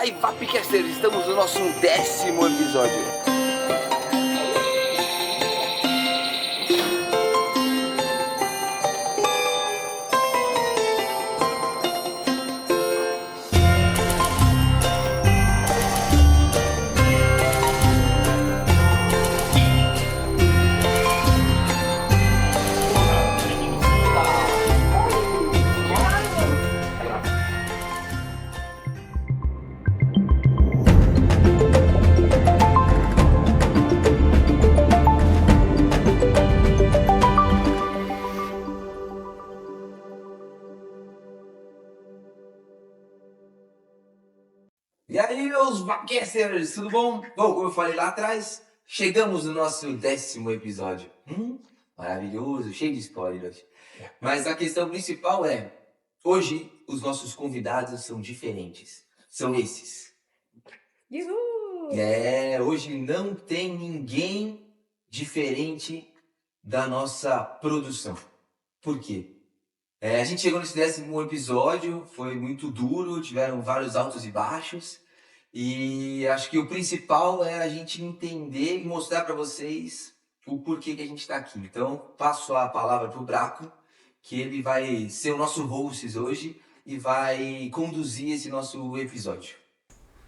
aí, Vapcasters, estamos no nosso 10º episódio. E aí, meus Vapcasters, tudo bom? Bom, como eu falei lá atrás, chegamos no nosso 10º episódio. Maravilhoso, cheio de spoilers. Mas a questão principal é, hoje os nossos convidados são diferentes. São esses. Uhul! Hoje não tem ninguém diferente da nossa produção. Por quê? A gente chegou nesse 10º episódio, foi muito duro, tiveram vários altos e baixos. E acho que o principal é a gente entender e mostrar para vocês o porquê que a gente está aqui. Então, passo a palavra para o Braco, que ele vai ser o nosso host hoje e vai conduzir esse nosso episódio.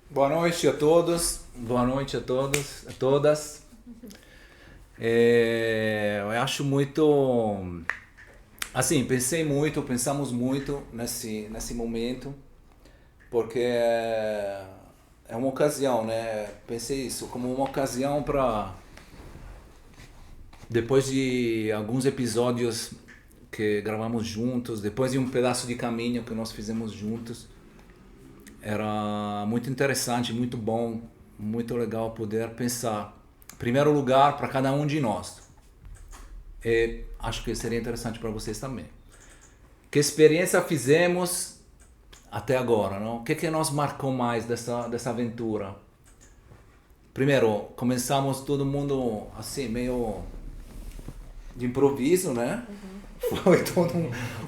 Boa noite a todos, boa noite a todos, a todas. Eu acho muito... Assim, pensamos muito nesse momento, porque é uma ocasião, né? Pensei isso como uma ocasião para, depois de alguns episódios que gravamos juntos, depois de um pedaço de caminho que nós fizemos juntos, era muito interessante, muito bom, muito legal poder pensar, em primeiro lugar, para cada um de nós. E acho que seria interessante para vocês também. Que experiência fizemos até agora, não? O que nos marcou mais dessa aventura? Primeiro, começamos todo mundo assim, meio de improviso, né? Foi todo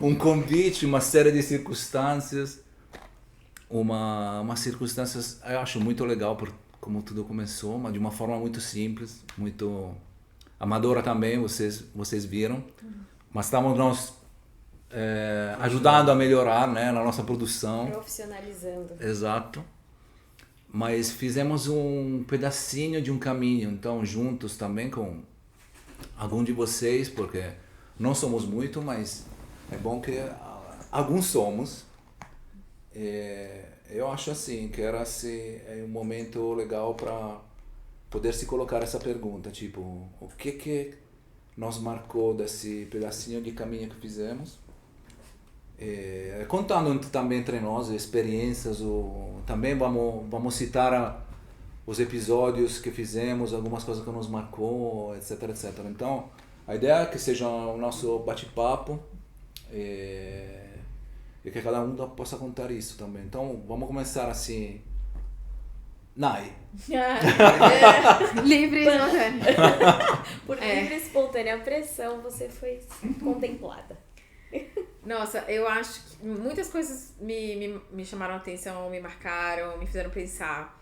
um convite, uma série de circunstâncias. Umas circunstâncias, eu acho muito legal por como tudo começou, mas de uma forma muito simples, muito amadora também, vocês viram. Mas estamos nós ajudando a melhorar, né, na nossa produção. Profissionalizando. Exato. Mas fizemos um pedacinho de um caminho, então juntos também com algum de vocês, porque não somos muito, mas é bom que alguns somos. Eu acho assim que era assim, um momento legal para poder se colocar essa pergunta, tipo, o que nos marcou desse pedacinho de caminho que fizemos, contando também entre nós experiências, também vamos citar os episódios que fizemos, algumas coisas que nos marcou, etc, etc. Então a ideia é que seja o nosso bate-papo e que cada um possa contar isso também. Então vamos começar assim. Nai. Livre e espontânea. Por livre e espontânea pressão, você foi contemplada. Nossa, eu acho que muitas coisas me chamaram a atenção, me marcaram, me fizeram pensar.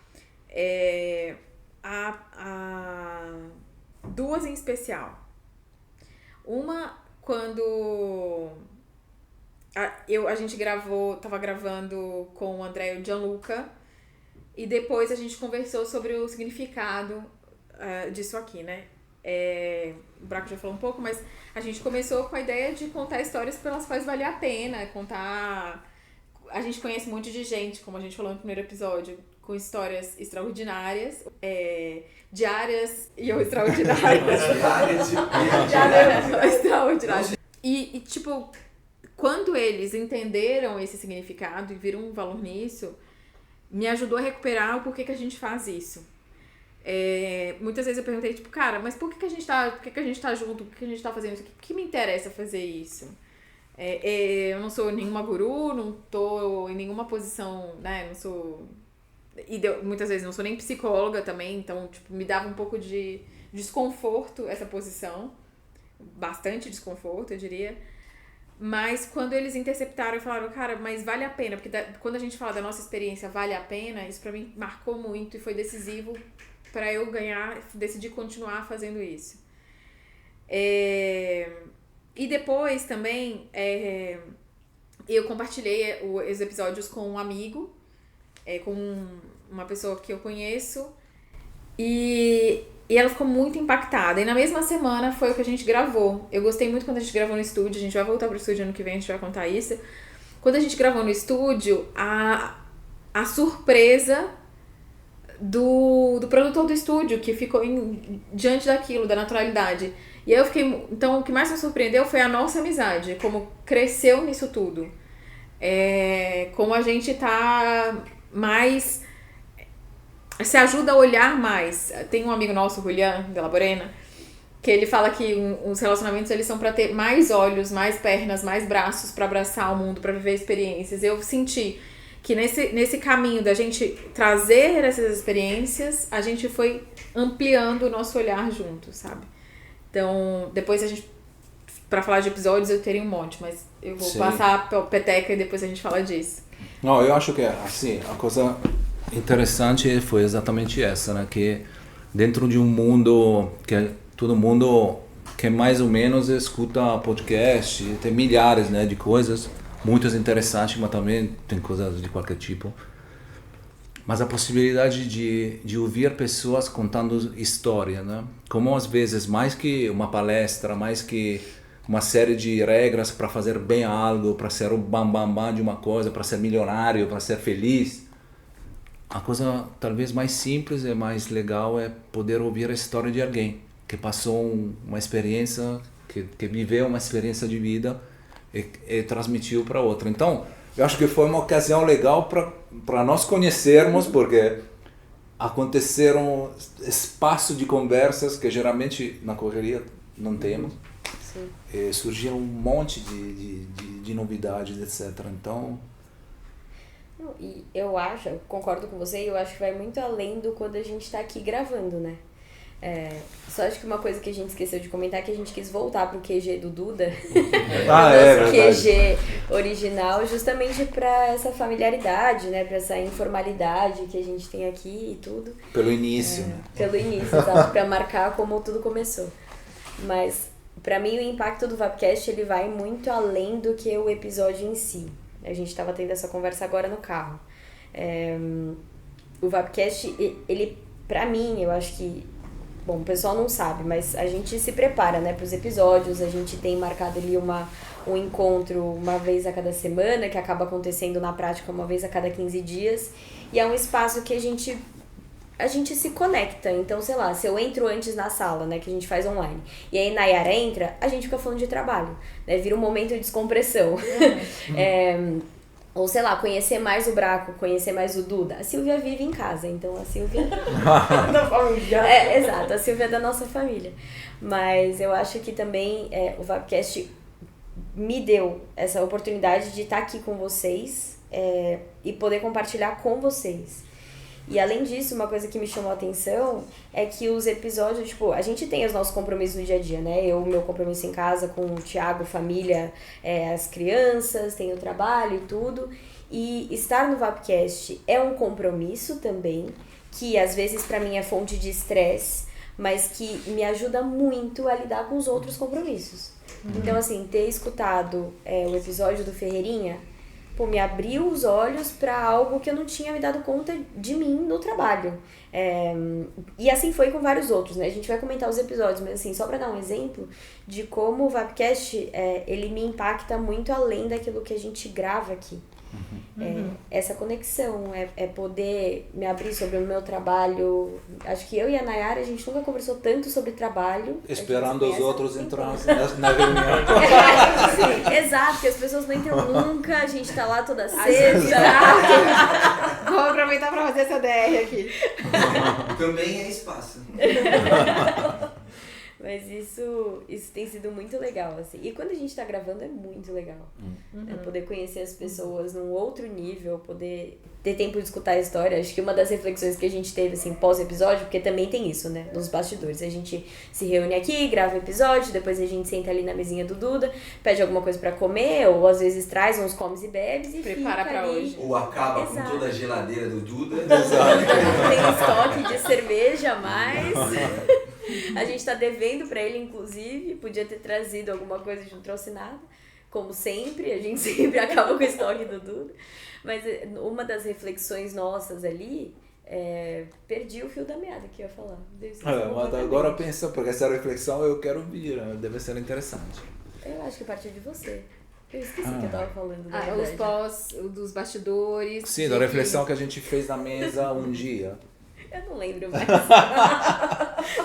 Duas em especial. Uma, quando a gente tava gravando com o André e o Gianluca, e depois a gente conversou sobre o significado disso aqui, né? O Braco já falou um pouco, mas a gente começou com a ideia de contar histórias pelas quais vale a pena contar. A gente conhece um monte de gente, como a gente falou no primeiro episódio, com histórias extraordinárias, diárias e ou extraordinárias. Diárias extraordinárias. E tipo, quando eles entenderam esse significado e viram um valor nisso, me ajudou a recuperar o porquê que a gente faz isso. Muitas vezes eu perguntei, tipo, cara, mas por que a gente tá junto? Por que a gente tá fazendo isso aqui? Por que me interessa fazer isso? Eu não sou nenhuma guru, não tô em nenhuma posição, né? Não sou... muitas vezes não sou nem psicóloga também, então, tipo, me dava um pouco de desconforto essa posição. Bastante desconforto, eu diria. Mas quando eles interceptaram e falaram, cara, mas vale a pena, porque quando a gente fala da nossa experiência, vale a pena, isso pra mim marcou muito e foi decisivo pra eu decidir continuar fazendo isso. E depois também, eu compartilhei os episódios com um amigo, com uma pessoa que eu conheço, e ela ficou muito impactada. E na mesma semana foi o que a gente gravou. Eu gostei muito quando a gente gravou no estúdio. A gente vai voltar pro estúdio ano que vem, a gente vai contar isso. Quando a gente gravou no estúdio, a surpresa do produtor do estúdio, que ficou diante daquilo, da naturalidade. E aí eu fiquei... Então, o que mais me surpreendeu foi a nossa amizade. Como cresceu nisso tudo. Como a gente tá mais... se ajuda a olhar mais. Tem um amigo nosso, Julian de la Borena, que ele fala que os relacionamentos eles são pra ter mais olhos, mais pernas, mais braços pra abraçar o mundo, pra viver experiências. Eu senti que nesse caminho da gente trazer essas experiências, a gente foi ampliando o nosso olhar junto, sabe? Então, depois a gente, pra falar de episódios, eu teria um monte, mas eu vou passar a peteca e depois a gente fala disso. Não, eu acho que assim, a coisa interessante foi exatamente essa, né? Que dentro de um mundo que todo mundo que mais ou menos escuta podcast, tem milhares, né, de coisas, muitas interessantes, mas também tem coisas de qualquer tipo. Mas a possibilidade de ouvir pessoas contando história, né? Como às vezes, mais que uma palestra, mais que uma série de regras para fazer bem algo, para ser o bam de uma coisa, para ser milionário, para ser feliz. A coisa talvez mais simples e mais legal é poder ouvir a história de alguém que passou uma experiência, que viveu uma experiência de vida e transmitiu para outra. Então, eu acho que foi uma ocasião legal para nós conhecermos, porque aconteceram espaços de conversas que geralmente na correria não temos. Sim. E surgiram um monte de novidades, etc. Então... E eu concordo com você, e eu acho que vai muito além do quando a gente tá aqui gravando, né? Só acho que uma coisa que a gente esqueceu de comentar é que a gente quis voltar pro QG do Duda, nosso QG original, justamente pra essa familiaridade, né? Pra essa informalidade que a gente tem aqui e tudo. Pelo início, né? Pelo início, exato, pra marcar como tudo começou. Mas, pra mim, o impacto do Vapcast, ele vai muito além do que o episódio em si. A gente estava tendo essa conversa agora no carro. O Vapcast, ele, pra mim, eu acho que... Bom, o pessoal não sabe, mas a gente se prepara, né, pros episódios. A gente tem marcado ali um encontro uma vez a cada semana, que acaba acontecendo na prática uma vez a cada 15 dias. E é um espaço que a gente se conecta. Então, sei lá, se eu entro antes na sala, né, que a gente faz online, e aí Nayara entra, a gente fica falando de trabalho, né, vira um momento de descompressão. Ou, sei lá, conhecer mais o Braco, conhecer mais o Duda. A Silvia vive em casa, então a Silvia... da família. Exato, a Silvia é da nossa família. Mas eu acho que também o Vapcast me deu essa oportunidade de estar aqui com vocês e poder compartilhar com vocês. E além disso, uma coisa que me chamou a atenção é que os episódios, tipo, a gente tem os nossos compromissos no dia a dia, né? Eu, meu compromisso em casa com o Thiago, família, as crianças, tem o trabalho e tudo. E estar no Vapcast é um compromisso também, que às vezes pra mim é fonte de estresse, mas que me ajuda muito a lidar com os outros compromissos. Então, assim, ter escutado o episódio do Ferreirinha, me abriu os olhos para algo que eu não tinha me dado conta de mim no trabalho. E assim foi com vários outros, né? A gente vai comentar os episódios, mas assim, só para dar um exemplo de como o Vapcast, ele me impacta muito além daquilo que a gente grava aqui. Essa conexão, poder me abrir sobre o meu trabalho. Acho que eu e a Nayara, a gente nunca conversou tanto sobre trabalho. Esperando os outros entrar na reunião. Sim, exato, que as pessoas não entram nunca, a gente tá lá toda sexta. Vou aproveitar pra fazer essa DR aqui. Também é espaço. Mas isso tem sido muito legal, assim. E quando a gente tá gravando é muito legal. É poder conhecer as pessoas num outro nível, poder ter tempo de escutar a história. Acho que uma das reflexões que a gente teve, assim, pós-episódio, porque também tem isso, né? Nos bastidores. A gente se reúne aqui, grava o episódio, depois a gente senta ali na mesinha do Duda, pede alguma coisa pra comer, ou às vezes traz uns comes e bebes e prepara fica pra ali. hoje. Ou acaba Exato. com toda a geladeira do Duda. Tem estoque de cerveja a mais. A gente tá devendo pra ele, inclusive. Podia ter trazido alguma coisa e não trouxe nada. Como sempre, a gente sempre acaba com o estoque do Duda. Mas uma das reflexões nossas ali, perdi o fio da meada que eu ia falar. Mas agora pensa, porque essa reflexão eu quero ouvir, deve ser interessante. Eu acho que partiu de você. Eu esqueci que eu tava falando, na Os verdade. pós, dos bastidores. Sim, da reflexão que a gente fez na mesa um dia. Eu não lembro mais.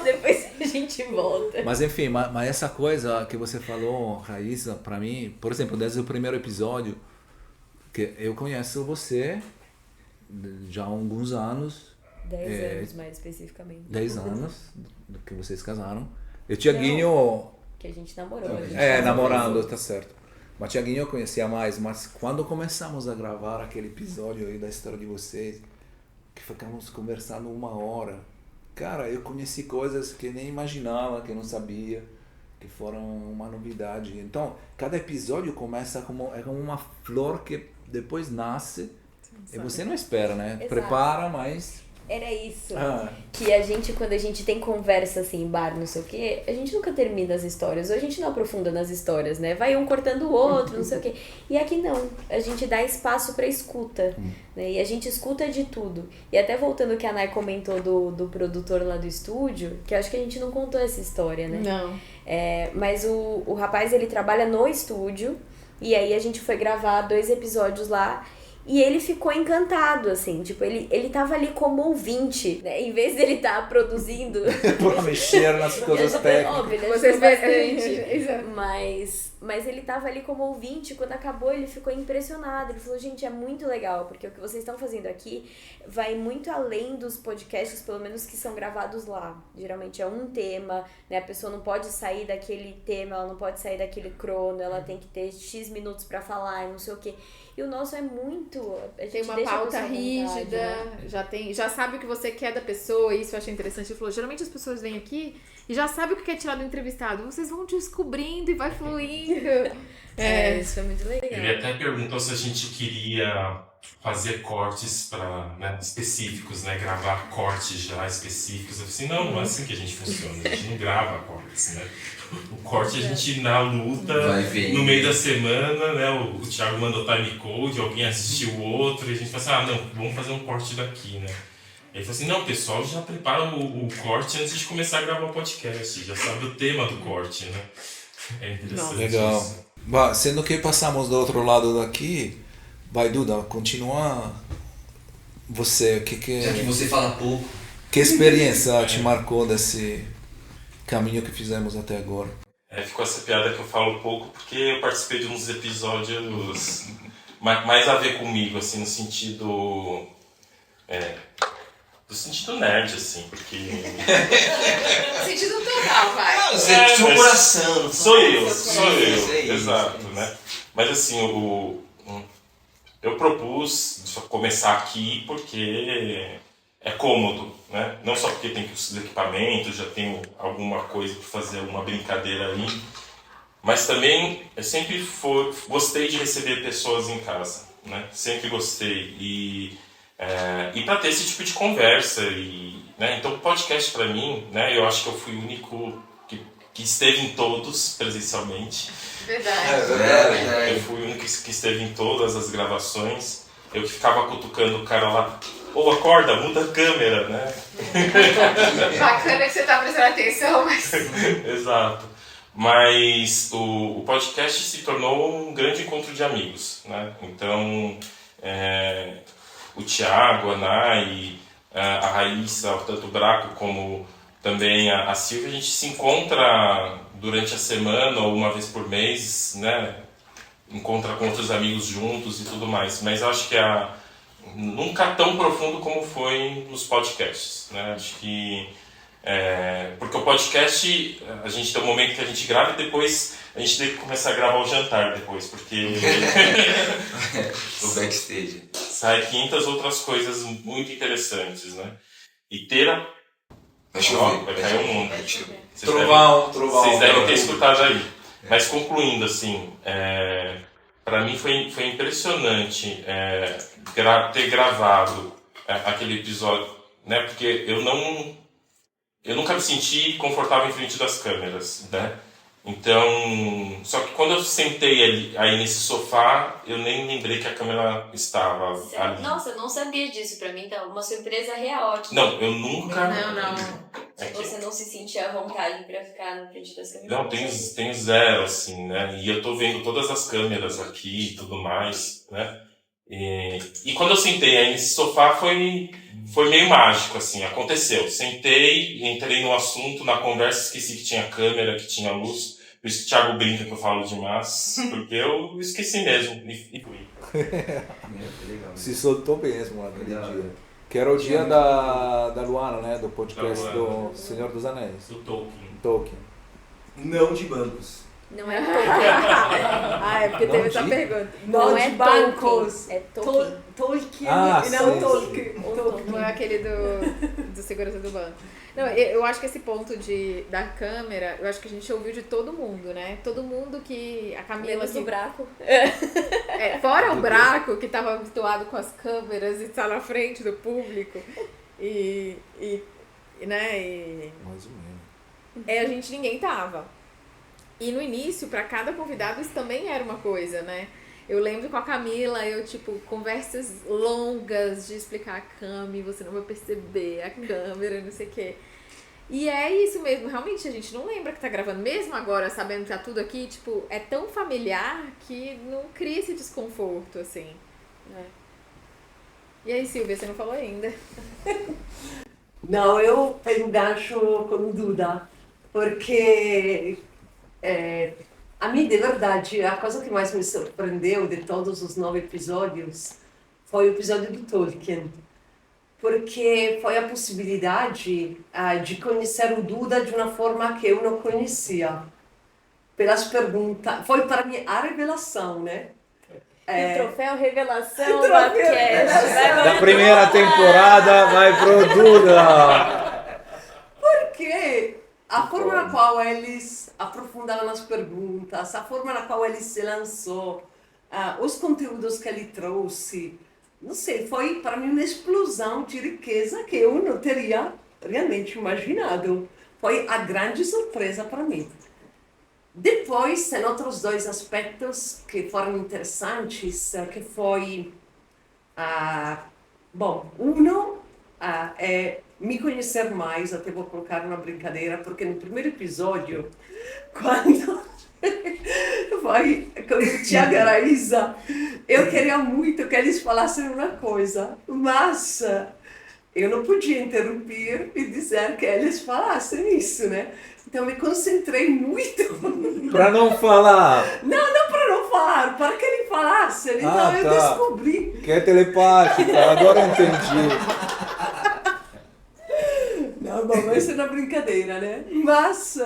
Depois a gente volta. Mas enfim, mas essa coisa que você falou, Raíssa, pra mim, por exemplo, desde o primeiro episódio, que eu conheço você já há alguns anos. 10 anos, mais especificamente. 10 anos do que vocês casaram. E o Tiaguinho... Que a gente namorou. namorando, tá certo. Mas Tiaguinho eu conhecia mais, mas quando começamos a gravar aquele episódio aí da história de vocês, que ficamos conversando 1 hora, cara, eu conheci coisas que nem imaginava, que eu não sabia, que foram uma novidade. Então, cada episódio começa como uma flor que depois nasce e você não espera, né? Exato. Prepara, mas... Era isso. Que a gente, quando a gente tem conversa assim, bar, não sei o quê, a gente nunca termina as histórias, ou a gente não aprofunda nas histórias, né? Vai um cortando o outro, não sei o quê. E aqui não, a gente dá espaço pra escuta, né? E a gente escuta de tudo. E até voltando ao que a Nay comentou do produtor lá do estúdio, que eu acho que a gente não contou essa história, né? Não. Mas o rapaz, ele trabalha no estúdio, e aí a gente foi gravar 2 episódios lá. E ele ficou encantado, assim, tipo, ele tava ali como ouvinte, né? Em vez dele estar produzindo... Pra mexer nas coisas técnicas. Óbvio, né? Vocês bastante. Mas ele tava ali como ouvinte, quando acabou ele ficou impressionado. Ele falou, gente, é muito legal, porque o que vocês estão fazendo aqui vai muito além dos podcasts, pelo menos que são gravados lá. Geralmente é um tema, né? A pessoa não pode sair daquele tema, ela não pode sair daquele crono, ela tem que ter X minutos pra falar e não sei o quê. E o nosso é muito... Tem uma pauta rígida, né? já sabe o que você quer da pessoa, isso eu achei interessante. Ele falou, geralmente as pessoas vêm aqui e já sabem o que quer tirar do entrevistado. Vocês vão descobrindo e vai fluindo. Isso foi muito legal. Ele até perguntou se a gente queria fazer cortes específicos, né? Gravar cortes já específicos. Eu falei assim, não é assim que a gente funciona. A gente não grava cortes, né? O corte a gente na luta, no meio da semana, né? O Thiago mandou time code, alguém assistiu o outro, e a gente falou assim, não, vamos fazer um corte daqui, né? Ele falou assim, não, pessoal, já prepara o corte antes de começar a gravar o podcast, já sabe o tema do corte, né? É interessante. Legal. Isso. Bah, sendo que passamos do outro lado daqui, vai, Duda, continua você, Já que você fala pouco. Que experiência te marcou desse caminho que fizemos até agora? Ficou essa piada que eu falo pouco porque eu participei de uns episódios mais a ver comigo, assim, no sentido... no sentido nerd, assim, porque... No sentido total, vai. Você tinha um coração. Sou eu, isso, exato, né? Mas assim, eu propus começar aqui porque é cômodo, né? Não só porque tem os equipamentos, já tenho alguma coisa para fazer, alguma brincadeira aí, mas também eu sempre gostei de receber pessoas em casa, né? Sempre gostei e para ter esse tipo de conversa né? Então o podcast para mim, né? Eu acho que eu fui o único que esteve em todos presencialmente. Verdade. Eu fui o único que esteve em todas as gravações. Eu que ficava cutucando o cara lá, acorda, muda a câmera, né? Bacana que você tá prestando atenção, mas... Exato. Mas o podcast se tornou um grande encontro de amigos, né? Então, o Thiago, a Nay, a Raíssa, tanto o Braco como também a Silvia, a gente se encontra durante a semana ou uma vez por mês, né? Encontra com outros amigos juntos e tudo mais. Mas eu acho que nunca tão profundo como foi nos podcasts, né? Acho que Porque o podcast, a gente tem um momento que a gente grava e depois a gente tem que começar a gravar o jantar depois, porque O backstage. sai 500 outras coisas muito interessantes, né? E ter a... Vai chover. Vai cair o mundo. Vai chover. Trovão. Vocês devem ter escutado aí. Mas concluindo, assim, para mim foi impressionante ter gravado aquele episódio, né? Porque eu nunca me senti confortável em frente das câmeras, né? Então, só que quando eu sentei aí nesse sofá, eu nem lembrei que a câmera estava ali. Nossa, eu não sabia disso. Pra mim tá uma surpresa real aqui. Não, eu nunca... Não. Você não se sentia à vontade pra ficar na frente das câmeras? Não, tenho zero, assim, né? E eu tô vendo todas as câmeras aqui e tudo mais, né? E quando eu sentei aí nesse sofá foi meio mágico, assim, aconteceu. Sentei, entrei no assunto, na conversa, esqueci que tinha câmera, que tinha luz. Por isso que o Thiago brinca que eu falo demais, porque eu esqueci mesmo e fui. Legal. Se soltou mesmo naquele Legal. dia. Que era o dia da Luana, né? Do podcast Da do Luana. Senhor dos Anéis. Do Tolkien. Tolkien. Não de bancos. Não é Tolkien. É porque Não teve essa de- pergunta. Não é de bancos. Tolkien. É Tolkien. Tolkien Ah, e não sim, Tolkien. Não é aquele do segurança do banco. Não, eu acho que esse ponto da câmera, eu acho que a gente ouviu de todo mundo, né? Todo mundo que... A Camila... Menos do Que, Braco. fora o Braco, que estava habituado com as câmeras e está na frente do público. Né? Mais ou menos. A gente ninguém tava. E no início, pra cada convidado, isso também era uma coisa, né? Eu lembro com a Camila, conversas longas de explicar a Cami, você não vai perceber a câmera, não sei o quê. E é isso mesmo, realmente a gente não lembra que tá gravando, mesmo agora sabendo que tá tudo aqui, tipo, é tão familiar que não cria esse desconforto, assim. E aí, Silvia, você não falou ainda? Não, eu pego gancho com Duda, porque a mim, de verdade, a coisa que mais me surpreendeu de todos os 9 episódios foi o episódio do Tolkien, porque foi a possibilidade de conhecer o Duda de uma forma que eu não conhecia. Pelas perguntas, foi para mim a revelação, né? O troféu Revelação Troféu Podcast. Revelação. Da primeira temporada vai pro Duda. Porque a forma na qual eles aprofundaram nas perguntas, a forma na qual ele se lançou, os conteúdos que ele trouxe, não sei, foi para mim uma explosão de riqueza que eu não teria realmente imaginado. Foi a grande surpresa para mim. Depois, tem outros 2 aspectos que foram interessantes, que foi, é me conhecer mais, até vou colocar uma brincadeira, porque no primeiro episódio, quando foi com o Thiago e a Raíza, eu queria muito que eles falassem uma coisa, mas eu não podia interromper e dizer que eles falassem isso, né? Então me concentrei muito. Pra não falar. Não para não falar, para que ele falasse. Então eu descobri. Que é telepática, agora eu entendi. Não, bom, isso é uma brincadeira, né? Mas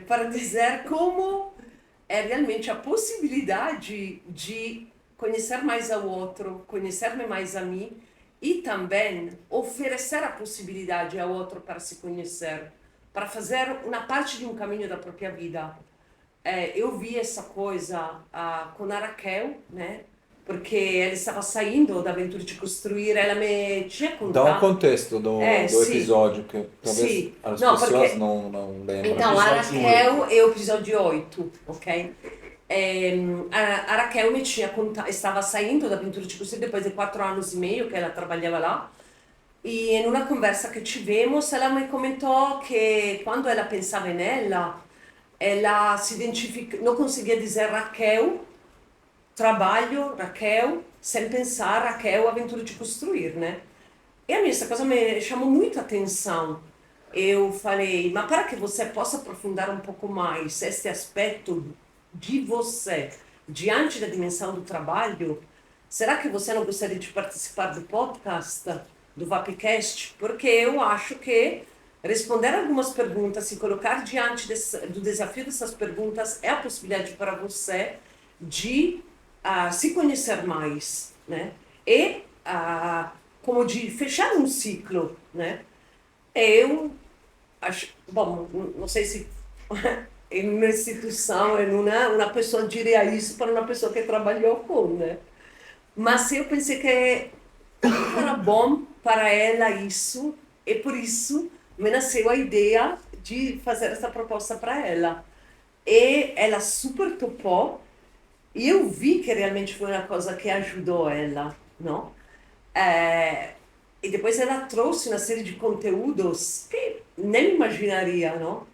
para dizer como é realmente a possibilidade de conhecer mais ao outro, conhecer-me mais a mim e também oferecer a possibilidade ao outro para se conhecer, para fazer uma parte de um caminho da própria vida. Eu vi essa coisa com a Raquel, né? Porque ela estava saindo da aventura de construir, ela me tinha contado. Dá um contexto do sim. episódio, que talvez Sim. as Não, pessoas porque- não lembram. Então, a Episódio Raquel é o episódio 8, ok? A Raquel me tinha contado, estava saindo da aventura de construir depois de 4 anos e meio que ela trabalhava lá. E em uma conversa que tivemos, ela me comentou que quando ela pensava nela, ela se identifica, não conseguia dizer Raquel, trabalho, Raquel, sem pensar Raquel, aventura de construir, né? E a mim essa coisa me chamou muito a atenção. Eu falei, mas para que você possa aprofundar um pouco mais este aspecto de você diante da dimensão do trabalho, será que você não gostaria de participar do podcast? do Vapcast, porque eu acho que responder algumas perguntas, se colocar diante do desafio dessas perguntas é a possibilidade para você de se conhecer mais, né? E como de fechar um ciclo, né? Eu acho, bom, não sei se em uma instituição, em uma pessoa diria isso para uma pessoa que trabalhou com, né? Mas eu pensei que era bom para ela isso, e por isso me nasceu a ideia de fazer essa proposta para ela. E ela super topou, e eu vi que realmente foi uma coisa que ajudou ela, não? E depois ela trouxe uma série de conteúdos que nem imaginaria, não?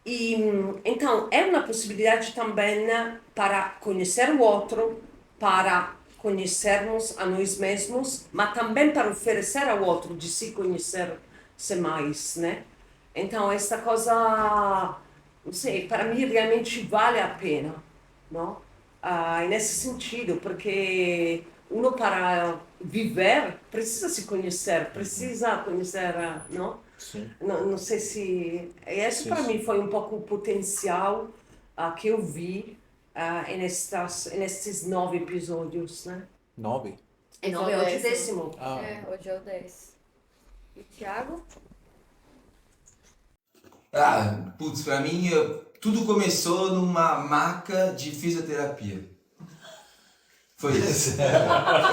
E então é uma possibilidade também para conhecer o outro, para conhecermos a nós mesmos, mas também para oferecer ao outro de se conhecer-se mais, né? Então essa coisa, não sei, para mim realmente vale a pena, não? Nesse sentido, porque uno para viver precisa se conhecer, precisa conhecer, não? Sim. Não sei se... Esse para mim foi um pouco o potencial que eu vi nesses 9 episódios, né? 9? É 9, hoje é o 10º. Hoje é o 10. E Thiago? Putz, pra mim, tudo começou numa maca de fisioterapia. Foi isso.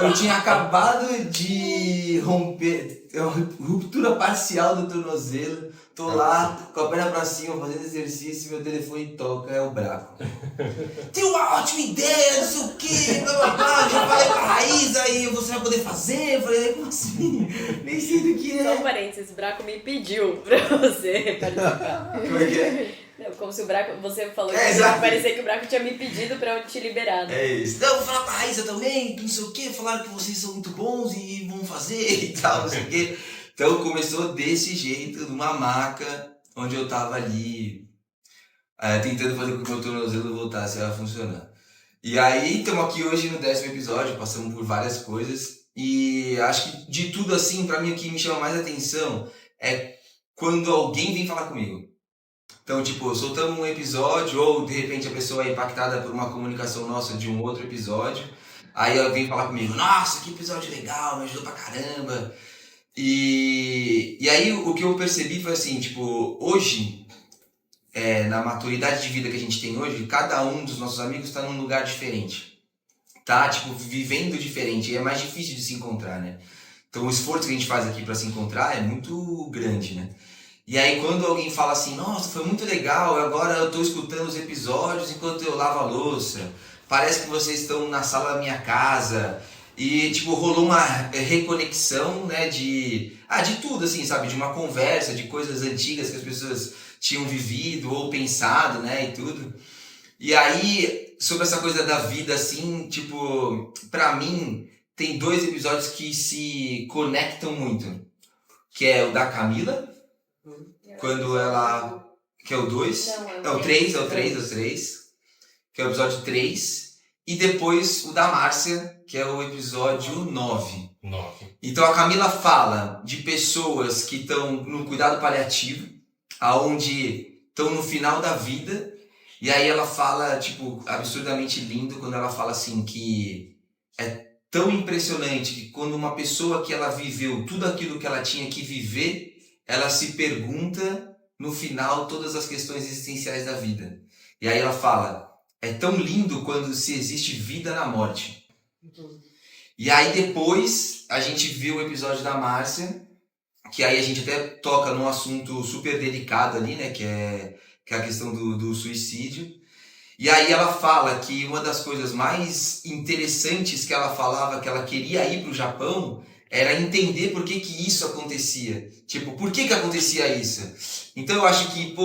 Eu tinha acabado de romper, ruptura parcial do tornozelo. Tô lá, com a perna pra cima, fazendo exercício, meu telefone toca, é o Braco. Tem uma ótima ideia, não sei o quê, blá blá blá, já falei pra Raíssa aí, você vai poder fazer? Eu falei, como assim? Nem sei do que é. Só um parênteses, o Braco me pediu pra você participar. Como é que é? Não, como se o Braco, você falou que exato. parecia que o Braco tinha me pedido pra eu te liberar. Né? É isso. Não, vou falar pra Raíssa também, não sei o quê, falaram que vocês são muito bons e vão fazer e tal, não sei o quê. Então começou desse jeito, numa maca, onde eu tava ali tentando fazer com que o meu tornozelo voltasse a funcionar. E aí estamos aqui hoje no 10º episódio, passamos por várias coisas. E acho que de tudo assim, pra mim o que me chama mais atenção é quando alguém vem falar comigo. Então, tipo, soltamos um episódio, ou de repente a pessoa é impactada por uma comunicação nossa de um outro episódio. Aí ela vem falar comigo, nossa, que episódio legal, me ajudou pra caramba. E aí o que eu percebi foi assim, tipo, hoje, na maturidade de vida que a gente tem hoje, cada um dos nossos amigos está num lugar diferente. Tá, tipo, vivendo diferente, e é mais difícil de se encontrar, né? Então o esforço que a gente faz aqui pra se encontrar é muito grande, né? E aí quando alguém fala assim, nossa, foi muito legal, agora eu tô escutando os episódios enquanto eu lavo a louça, parece que vocês estão na sala da minha casa, e tipo, rolou uma reconexão, né, de tudo, assim, sabe, de uma conversa, de coisas antigas que as pessoas tinham vivido ou pensado, né, e tudo. E aí, sobre essa coisa da vida, assim, tipo, pra mim, tem 2 episódios que se conectam muito, que é o da Camila, quando ela... que é o 2, é o 3, que é o episódio 3, e depois o da Márcia, que é o episódio 9. Então a Camila fala de pessoas que estão no cuidado paliativo, aonde estão no final da vida, e aí ela fala, tipo, absurdamente lindo quando ela fala assim que é tão impressionante que quando uma pessoa que ela viveu tudo aquilo que ela tinha que viver, ela se pergunta no final todas as questões existenciais da vida. E aí ela fala, é tão lindo quando se existe vida na morte. E aí depois a gente viu o episódio da Márcia, que aí a gente até toca num assunto super delicado ali, né, que é a questão do suicídio. E aí ela fala que uma das coisas mais interessantes que ela falava, que ela queria ir para o Japão, era entender por que isso acontecia. Tipo, por que acontecia isso? Então eu acho que,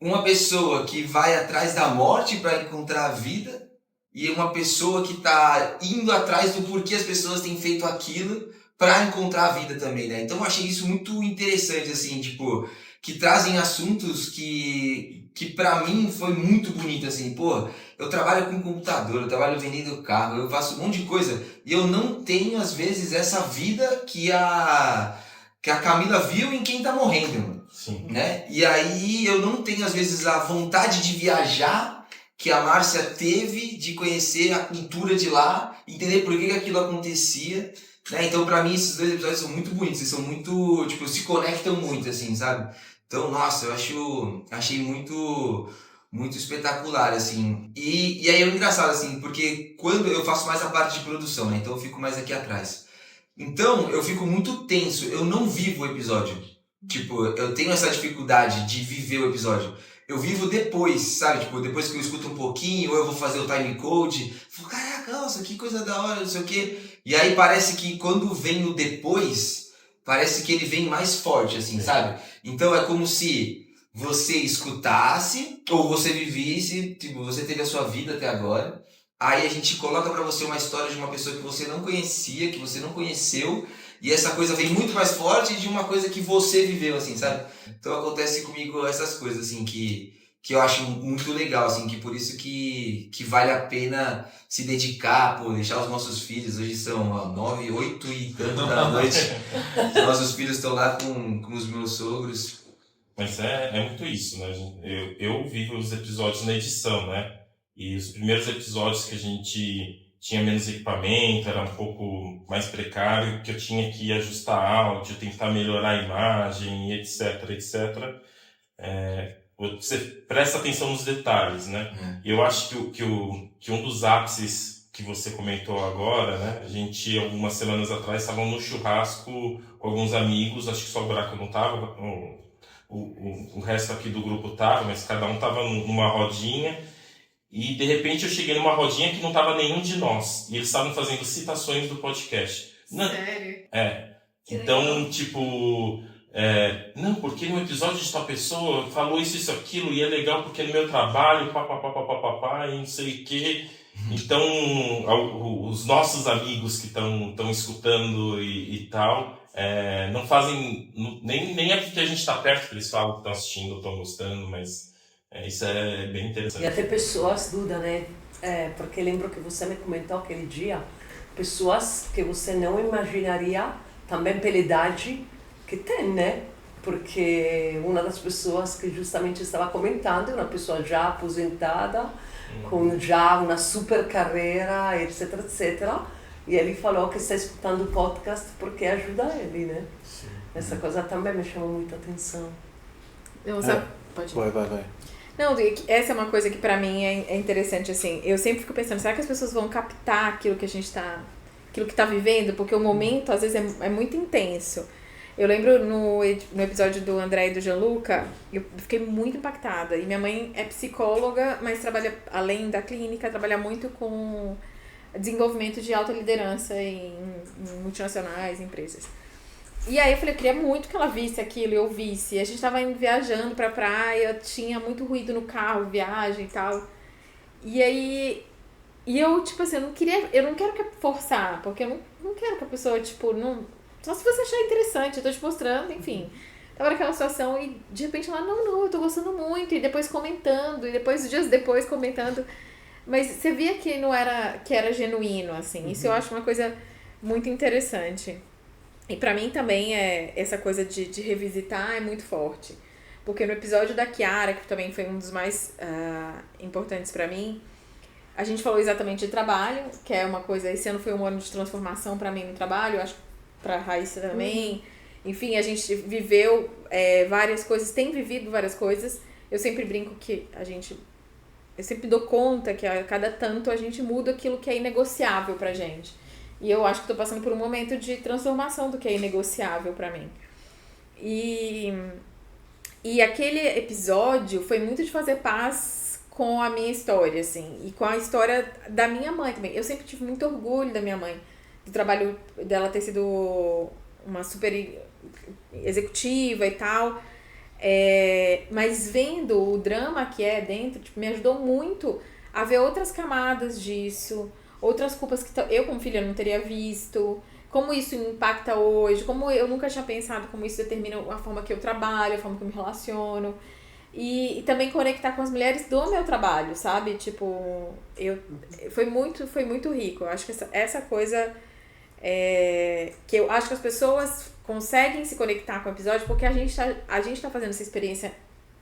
uma pessoa que vai atrás da morte para encontrar a vida e uma pessoa que está indo atrás do porquê as pessoas têm feito aquilo para encontrar a vida também, né? Então eu achei isso muito interessante, assim, tipo, que trazem assuntos que que pra mim foi muito bonito, assim, pô, eu trabalho com computador, eu trabalho vendendo carro, eu faço um monte de coisa, e eu não tenho, às vezes, essa vida que a Camila viu em quem tá morrendo, mano. Sim. Né? E aí eu não tenho, às vezes, a vontade de viajar que a Márcia teve, de conhecer a cultura de lá, entender por que aquilo acontecia, né? Então, pra mim, esses 2 episódios são muito bonitos, eles são muito, tipo, se conectam muito, assim, sabe? Então, nossa, achei muito espetacular, assim. E aí é engraçado, assim, porque quando eu faço mais a parte de produção, né? Então eu fico mais aqui atrás. Então, eu fico muito tenso, eu não vivo o episódio. Tipo, eu tenho essa dificuldade de viver o episódio. Eu vivo depois, sabe? Tipo, depois que eu escuto um pouquinho, ou eu vou fazer o time code, falo, caraca, nossa, que coisa da hora, não sei o quê. E aí parece que quando vem o depois, parece que ele vem mais forte, assim, sabe? Então é como se você escutasse, ou você vivesse, tipo, você teve a sua vida até agora, aí a gente coloca pra você uma história de uma pessoa que você não conhecia, que você não conheceu, e essa coisa vem muito mais forte de uma coisa que você viveu, assim, sabe? Então acontece comigo essas coisas, assim, que eu acho muito legal, assim, que por isso que vale a pena se dedicar, pô, deixar os nossos filhos, hoje são 9, 8 e tanto da noite, os nossos filhos estão lá com os meus sogros. Mas é muito isso, né? Eu vivo os episódios na edição, né? E os primeiros episódios que a gente tinha menos equipamento, era um pouco mais precário, que eu tinha que ajustar áudio, tentar melhorar a imagem, etc, etc. Você presta atenção nos detalhes, né? E eu acho que um dos ápices que você comentou agora, né? A gente, algumas semanas atrás, estava no churrasco com alguns amigos, acho que só o Braco não estava, o resto aqui do grupo estava, mas cada um estava numa rodinha. E de repente eu cheguei numa rodinha que não tava nenhum de nós. E eles estavam fazendo citações do podcast. Sério? Então, tipo... não, porque no episódio de tal pessoa falou isso, aquilo, e é legal porque no meu trabalho, papapá, e não sei o quê. Então, os nossos amigos que estão escutando e tal, não fazem... Nem é porque a gente tá perto que eles falam que estão assistindo, estão gostando, mas... isso é bem interessante. E até pessoas, Duda, né? Porque lembro que você me comentou aquele dia, pessoas que você não imaginaria, também pela idade que tem, né? Porque uma das pessoas que justamente estava comentando é uma pessoa já aposentada, com já uma super carreira, etc, etc. E ele falou que está escutando o podcast porque ajuda ele, né? Sim. Essa coisa também me chamou muita atenção. Não, sabe? Pode ir. Vai. Não, essa é uma coisa que pra mim é interessante, assim, eu sempre fico pensando, será que as pessoas vão captar aquilo que a gente tá, aquilo que tá vivendo? Porque o momento, às vezes, é muito intenso. Eu lembro no episódio do André e do Gianluca, eu fiquei muito impactada. E minha mãe é psicóloga, mas trabalha, além da clínica, trabalha muito com desenvolvimento de alta liderança em multinacionais, empresas. E aí eu falei, eu queria muito que ela visse aquilo e eu visse. A gente tava indo viajando pra praia, tinha muito ruído no carro, viagem e tal. E aí... E eu, tipo assim, eu não quero forçar, porque eu não quero que a pessoa, tipo, não... Só se você achar interessante, eu tô te mostrando, enfim. Tava naquela situação e de repente ela, não, eu tô gostando muito. E depois comentando, e depois, dias depois comentando. Mas você via que não era, que era genuíno, assim. Isso eu acho uma coisa muito interessante. E pra mim também essa coisa de revisitar é muito forte. Porque no episódio da Kiara, que também foi um dos mais importantes pra mim, a gente falou exatamente de trabalho, que é uma coisa... Esse ano foi um ano de transformação pra mim no trabalho, acho que pra Raíssa também. Enfim, a gente viveu várias coisas, tem vivido várias coisas. Eu sempre brinco que eu sempre dou conta que a cada tanto a gente muda aquilo que é inegociável pra gente. E eu acho que tô passando por um momento de transformação do que é inegociável pra mim. E aquele episódio foi muito de fazer paz com a minha história, assim. E com a história da minha mãe também. Eu sempre tive muito orgulho da minha mãe. Do trabalho dela ter sido uma super executiva e tal. Mas vendo o drama que é dentro, tipo, me ajudou muito a ver outras camadas disso. Outras culpas que eu, como filha, não teria visto, como isso impacta hoje, como eu nunca tinha pensado como isso determina a forma que eu trabalho, a forma que eu me relaciono. e também conectar com as mulheres do meu trabalho, sabe? Tipo, foi muito rico. Eu acho que essa coisa que eu acho que as pessoas conseguem se conectar com o episódio porque a gente tá fazendo essa experiência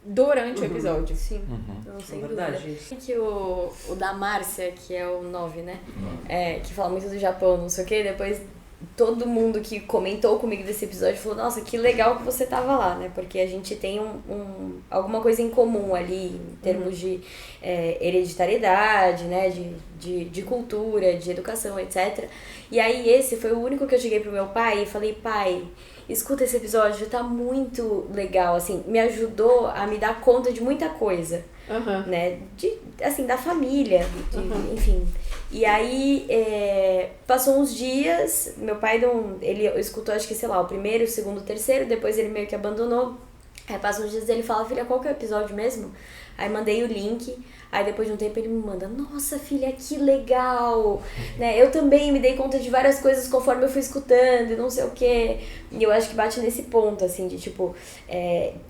durante o episódio. Sim, então, sem dúvida. Verdade. Que o da Márcia, que é o 9, né? Que fala muito do Japão, não sei o que, depois todo mundo que comentou comigo desse episódio falou, nossa, que legal que você tava lá, né? Porque a gente tem alguma coisa em comum ali, em termos de hereditariedade, né? De cultura, de educação, etc. E aí esse foi o único que eu cheguei pro meu pai e falei, pai, escuta esse episódio, tá muito legal, assim, me ajudou a me dar conta de muita coisa, né? Assim, da família, enfim. E aí, passou uns dias, meu pai ele escutou, acho que, sei lá, o primeiro, o segundo, o terceiro, depois ele meio que abandonou. Aí passam uns dias ele fala, filha, qual que é o episódio mesmo? Aí mandei o link, aí depois de um tempo ele me manda, nossa filha, que legal, né? Eu também me dei conta de várias coisas conforme eu fui escutando e não sei o quê. E eu acho que bate nesse ponto, assim, de tipo,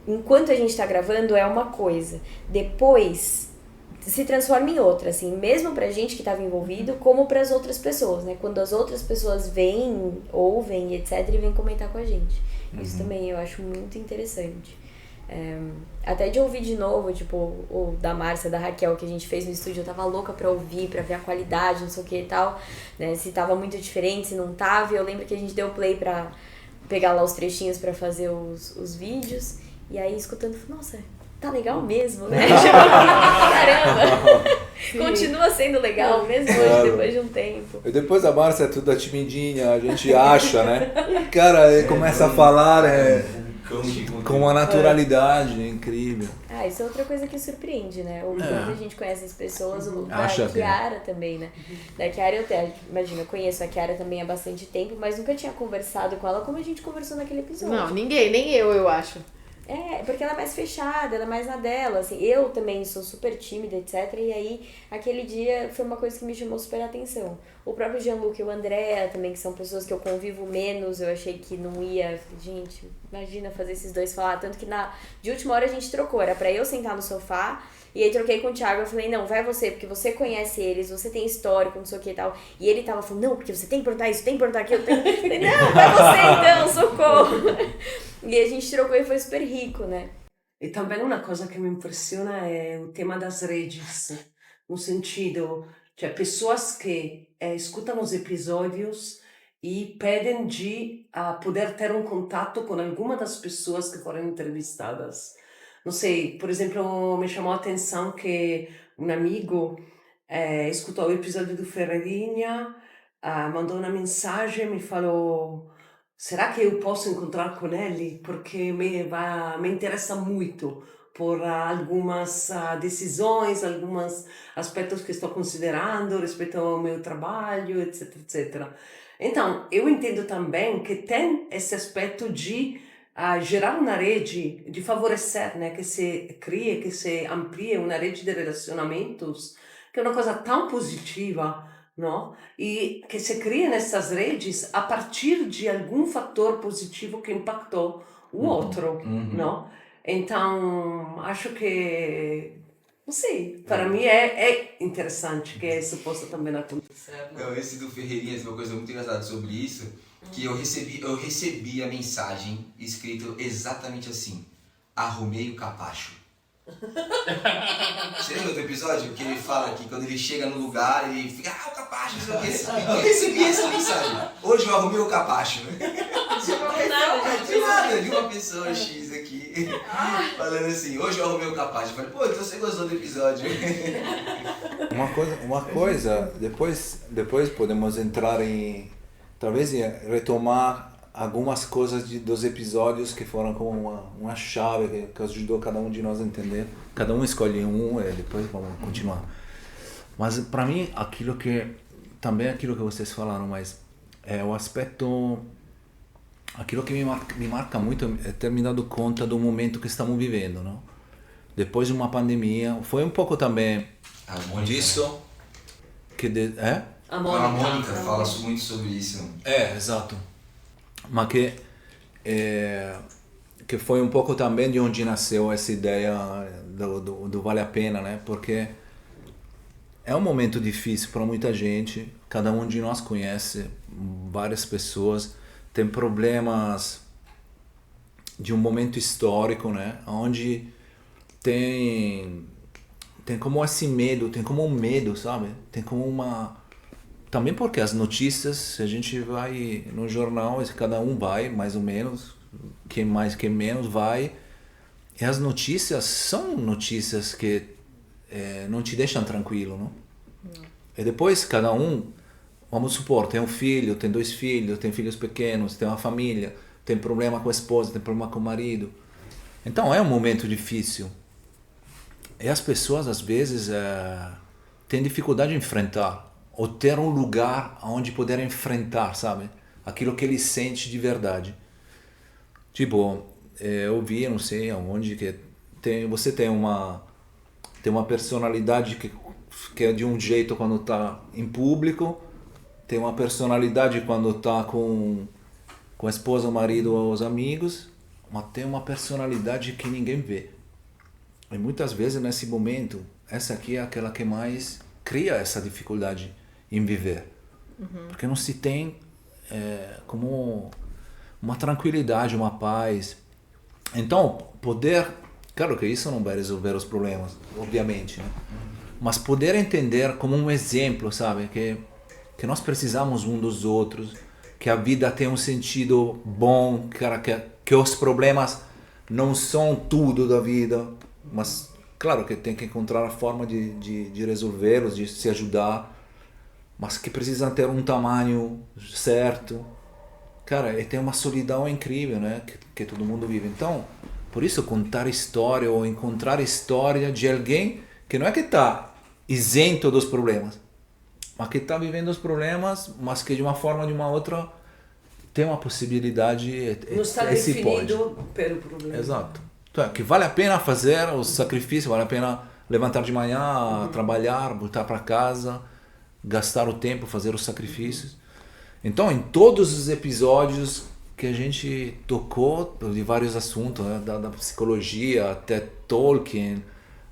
enquanto a gente tá gravando é uma coisa, depois se transforma em outra, assim, mesmo pra gente que tava envolvido, como pras outras pessoas, né? Quando as outras pessoas vêm, ouvem, etc, e vêm comentar com a gente. Isso também eu acho muito interessante. Até de ouvir de novo, tipo, o da Márcia, da Raquel, que a gente fez no estúdio, eu tava louca pra ouvir, pra ver a qualidade, não sei o que e tal, né? Se tava muito diferente, se não tava. Eu lembro que a gente deu play pra pegar lá os trechinhos pra fazer os vídeos, e aí escutando, nossa, tá legal mesmo, né? Caramba! Continua sendo legal, mesmo hoje, depois de um tempo. E depois a Márcia é toda timidinha, a gente acha, né? Cara, ele começa a falar com uma naturalidade incrível. Isso é outra coisa que surpreende, né? O quanto a gente conhece as pessoas, o da Acha Chiara também, né? Da Chiara eu até, imagina, eu conheço a Chiara também há bastante tempo, mas nunca tinha conversado com ela como a gente conversou naquele episódio. Não, ninguém, nem eu acho. Porque ela é mais fechada, ela é mais na dela, assim, eu também sou super tímida, etc, e aí, aquele dia foi uma coisa que me chamou super atenção. O próprio Gianluca e o André também, que são pessoas que eu convivo menos, eu achei que não ia, gente, imagina fazer esses dois falar, tanto que de última hora a gente trocou, era pra eu sentar no sofá, e aí troquei com o Thiago, eu falei, não, vai você, porque você conhece eles, você tem histórico, não sei o que e tal. E ele tava falando, não, porque você tem que perguntar isso, tem que perguntar aquilo. Eu falei, não, vai você então, socorro. E a gente trocou e foi super rico, né? E também uma coisa que me impressiona é o tema das redes, no sentido, cioè pessoas que escutam os episódios e pedem de poder ter um contato com alguma das pessoas que foram entrevistadas. Não sei, por exemplo, me chamou a atenção que um amigo escutou o episódio do Ferreirinha, mandou uma mensagem, me falou: será que eu posso encontrar com ele? Porque me interessa muito por algumas decisões, alguns aspectos que estou considerando respeito ao meu trabalho, etc, etc. Então, eu entendo também que tem esse aspecto de gerar uma rede, de favorecer, né, que se crie, que se amplie uma rede de relacionamentos, que é uma coisa tão positiva, não? E que se cria nessas redes a partir de algum fator positivo que impactou o outro, não? Então, acho que, não sei, para mim é interessante que isso possa também acontecer. Não, esse do Ferreirinha tem uma coisa muito engraçada sobre isso, que eu recebi a mensagem escrito exatamente assim: arrumei o capacho. Você lembra do episódio que ele fala que quando ele chega no lugar ele fica, o capacho, não sei o quê. Eu recebi essa mensagem. Hoje eu arrumei o capacho. De uma pessoa X aqui, falando assim, hoje eu arrumei o capacho. Eu falei, pô, então você gostou do episódio. Uma coisa, depois podemos entrar em, talvez retomar algumas coisas dos episódios que foram como uma chave que ajudou cada um de nós a entender. Cada um escolhe um e depois vamos continuar. Mas para mim, aquilo que vocês falaram, mas é o aspecto, aquilo que me marca muito é ter me dado conta do momento que estamos vivendo, não? Depois de uma pandemia, foi um pouco também disso que A Mônica fala muito sobre isso. Exato. Mas que que foi um pouco também de onde nasceu essa ideia do Vale a Pena, né? Porque é um momento difícil para muita gente, cada um de nós conhece várias pessoas, tem problemas de um momento histórico, né? Onde tem como esse medo, tem como um medo, sabe? Tem como uma... Também porque as notícias, se a gente vai no jornal, cada um vai, mais ou menos, quem mais, quem menos vai, e as notícias são notícias que não te deixam tranquilo, não? E depois cada um, vamos supor, tem um filho, tem 2 filhos, tem filhos pequenos, tem uma família, tem problema com a esposa, tem problema com o marido. Então é um momento difícil. E as pessoas às vezes têm dificuldade de enfrentar, ou ter um lugar onde poder enfrentar, sabe? Aquilo que ele sente de verdade. Tipo, eu vi, não sei aonde, que você tem uma personalidade que é de um jeito quando está em público, tem uma personalidade quando está com a esposa, o marido ou os amigos, mas tem uma personalidade que ninguém vê. E muitas vezes nesse momento, essa aqui é aquela que mais cria essa dificuldade em viver. Porque não se tem como uma tranquilidade, uma paz. Então, poder... Claro que isso não vai resolver os problemas, obviamente, né? Mas poder entender como um exemplo, sabe? Que nós precisamos um dos outros, que a vida tem um sentido bom, que os problemas não são tudo da vida, mas claro que tem que encontrar a forma de resolvê-los, de se ajudar, mas que precisam ter um tamanho certo. Cara, e tem uma solidão incrível, né? Que todo mundo vive. Então, por isso contar história ou encontrar história de alguém que não é que está isento dos problemas, mas que está vivendo os problemas, mas que de uma forma ou de uma outra tem uma possibilidade. Não está definido pelo problema. Exato. Então, que vale a pena fazer o sacrifício, vale a pena levantar de manhã, trabalhar, voltar para casa, gastar o tempo, fazer os sacrifícios. Então, em todos os episódios que a gente tocou de vários assuntos, né? da psicologia até Tolkien,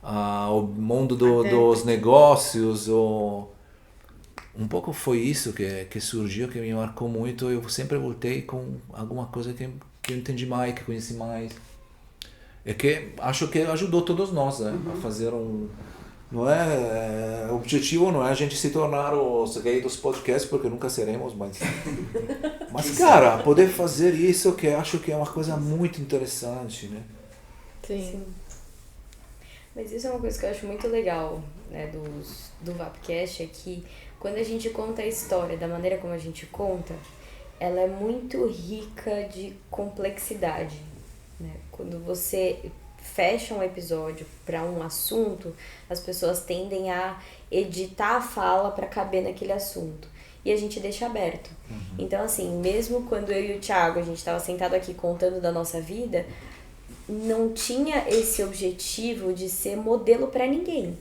o mundo dos negócios, um pouco foi isso que surgiu, que me marcou muito. Eu sempre voltei com alguma coisa que eu entendi mais, que conheci mais. É que acho que ajudou todos nós, né? A fazer não é, o objetivo não é a gente se tornar os reis dos podcasts, porque nunca seremos, mas cara, poder fazer isso que acho que é uma coisa muito interessante, né? Sim. Mas isso é uma coisa que eu acho muito legal, né, do Vapcast, é que quando a gente conta a história da maneira como a gente conta, ela é muito rica de complexidade, né? Quando você fecha um episódio para um assunto, as pessoas tendem a editar a fala para caber naquele assunto. E a gente deixa aberto. Então, assim, mesmo quando eu e o Thiago, a gente estava sentado aqui contando da nossa vida, não tinha esse objetivo de ser modelo para ninguém,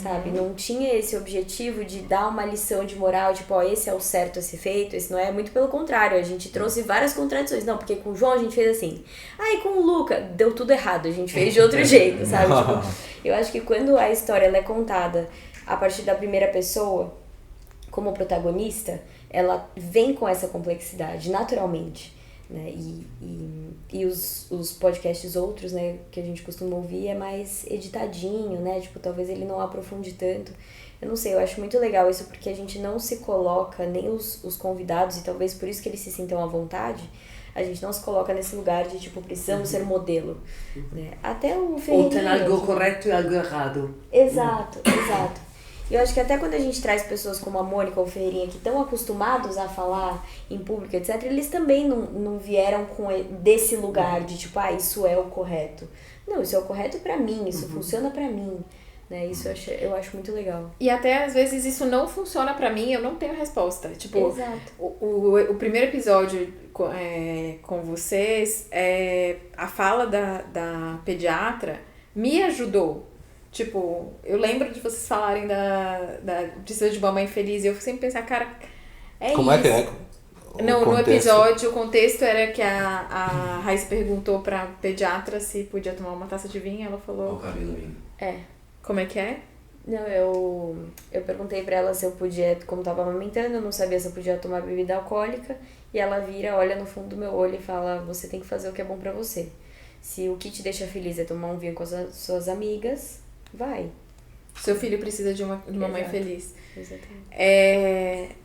sabe? Não tinha esse objetivo de dar uma lição de moral, tipo, ó, esse é o certo a ser feito, esse não é. Muito pelo contrário, a gente trouxe várias contradições. Não, porque com o João a gente fez assim. E com o Luca deu tudo errado, a gente fez de outro jeito, sabe? Tipo, eu acho que quando a história ela é contada a partir da primeira pessoa, como protagonista, ela vem com essa complexidade, naturalmente, né? E os podcasts outros, né, que a gente costuma ouvir é mais editadinho, né? Tipo, talvez ele não aprofunde tanto. Eu não sei, eu acho muito legal isso, porque a gente não se coloca, nem os convidados, e talvez por isso que eles se sintam à vontade, a gente não se coloca nesse lugar de, tipo, precisamos ser modelo, né? Até o Ferreirinha... Ou tem algo correto e algo errado. Exato. E eu acho que até quando a gente traz pessoas como a Mônica ou o Ferreirinha, que estão acostumados a falar em público, etc., eles também não vieram desse lugar de, tipo, isso é o correto. Não, isso é o correto pra mim, isso funciona pra mim. Né? Isso eu acho muito legal. E até às vezes isso não funciona pra mim, eu não tenho resposta. Tipo, exato. O primeiro episódio com vocês, a fala da pediatra me ajudou. Tipo, eu lembro de vocês falarem da Precisa de uma Mãe Feliz, e eu sempre pensar, cara, Como isso. É que é? Não, no contexto. episódio, o contexto era que a Raiz perguntou pra pediatra se podia tomar uma taça de vinho. Ela Olha o falou... cabelo vindo. Como é que é? Não, eu perguntei pra ela se eu podia, como tava amamentando, eu não sabia se eu podia tomar bebida alcoólica. E ela vira, olha no fundo do meu olho e fala, você tem que fazer o que é bom pra você. Se o que te deixa feliz é tomar um vinho com as suas amigas, vai. Seu filho precisa de uma mãe Exato. feliz. Exatamente.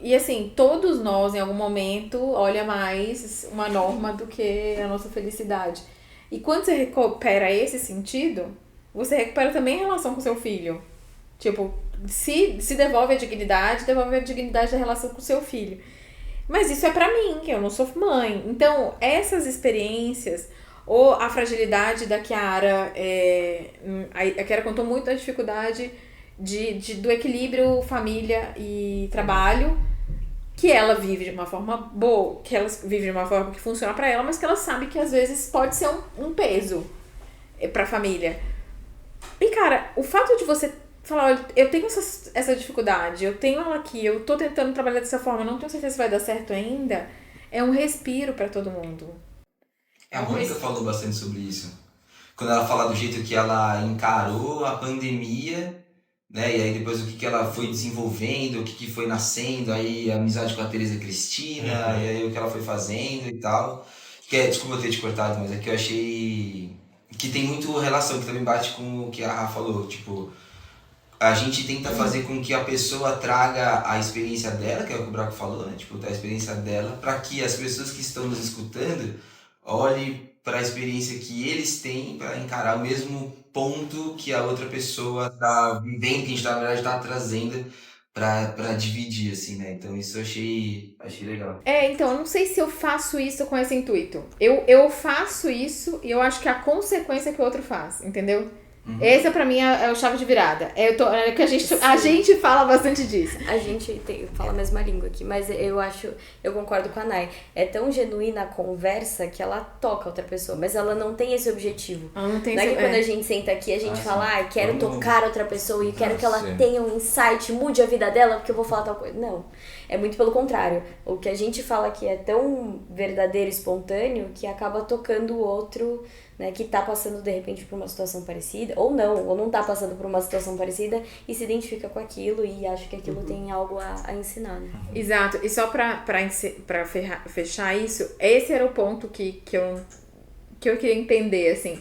E assim, todos nós, em algum momento, olha mais uma norma do que a nossa felicidade. E quando você recupera esse sentido, você recupera também a relação com seu filho. Tipo, se devolve a dignidade da relação com seu filho. Mas isso é pra mim, que eu não sou mãe. Então, essas experiências, ou a fragilidade da Chiara, a Chiara contou muito da dificuldade do equilíbrio família e trabalho, que ela vive de uma forma boa, que ela vive de uma forma que funciona pra ela, mas que ela sabe que às vezes pode ser um peso pra família. E cara, o fato de você falar, olha, eu tenho essa dificuldade, eu tenho ela aqui, eu tô tentando trabalhar dessa forma, não tenho certeza se vai dar certo ainda, é um respiro pra todo mundo. A Mônica falou bastante sobre isso. Quando ela fala do jeito que ela encarou a pandemia, né? E aí depois o que ela foi desenvolvendo, o que foi nascendo, aí a amizade com a Teresa Cristina, e aí o que ela foi fazendo e tal. Desculpa eu ter te cortado, mas é que eu achei que tem muito relação, que também bate com o que a Rafa falou, tipo... A gente tenta fazer com que a pessoa traga a experiência dela, que é o que o Braco falou, né? Tipo, a experiência dela, para que as pessoas que estão nos escutando olhem para a experiência que eles têm para encarar o mesmo ponto que a outra pessoa tá vivendo, que a gente na verdade tá trazendo para dividir, assim, né? Então isso eu achei legal. Então, eu não sei se eu faço isso com esse intuito. Eu faço isso e eu acho que a consequência é que o outro faz, entendeu? Essa pra mim é o chave de virada. Que a gente fala bastante disso. A gente fala a mesma língua aqui, mas eu concordo com a Nay. É tão genuína a conversa que ela toca outra pessoa, mas ela não tem esse objetivo. Ela não tem Não é que quando a gente senta aqui, a gente fala, quero tocar outra pessoa e quero que ela tenha um insight, mude a vida dela, porque eu vou falar tal coisa. Não. É muito pelo contrário. O que a gente fala aqui é tão verdadeiro e espontâneo que acaba tocando o outro, né, que tá passando de repente por uma situação parecida, ou não tá passando por uma situação parecida e se identifica com aquilo e acha que aquilo tem algo a ensinar, né? Exato, e só pra fechar isso, esse era o ponto que eu queria entender, assim.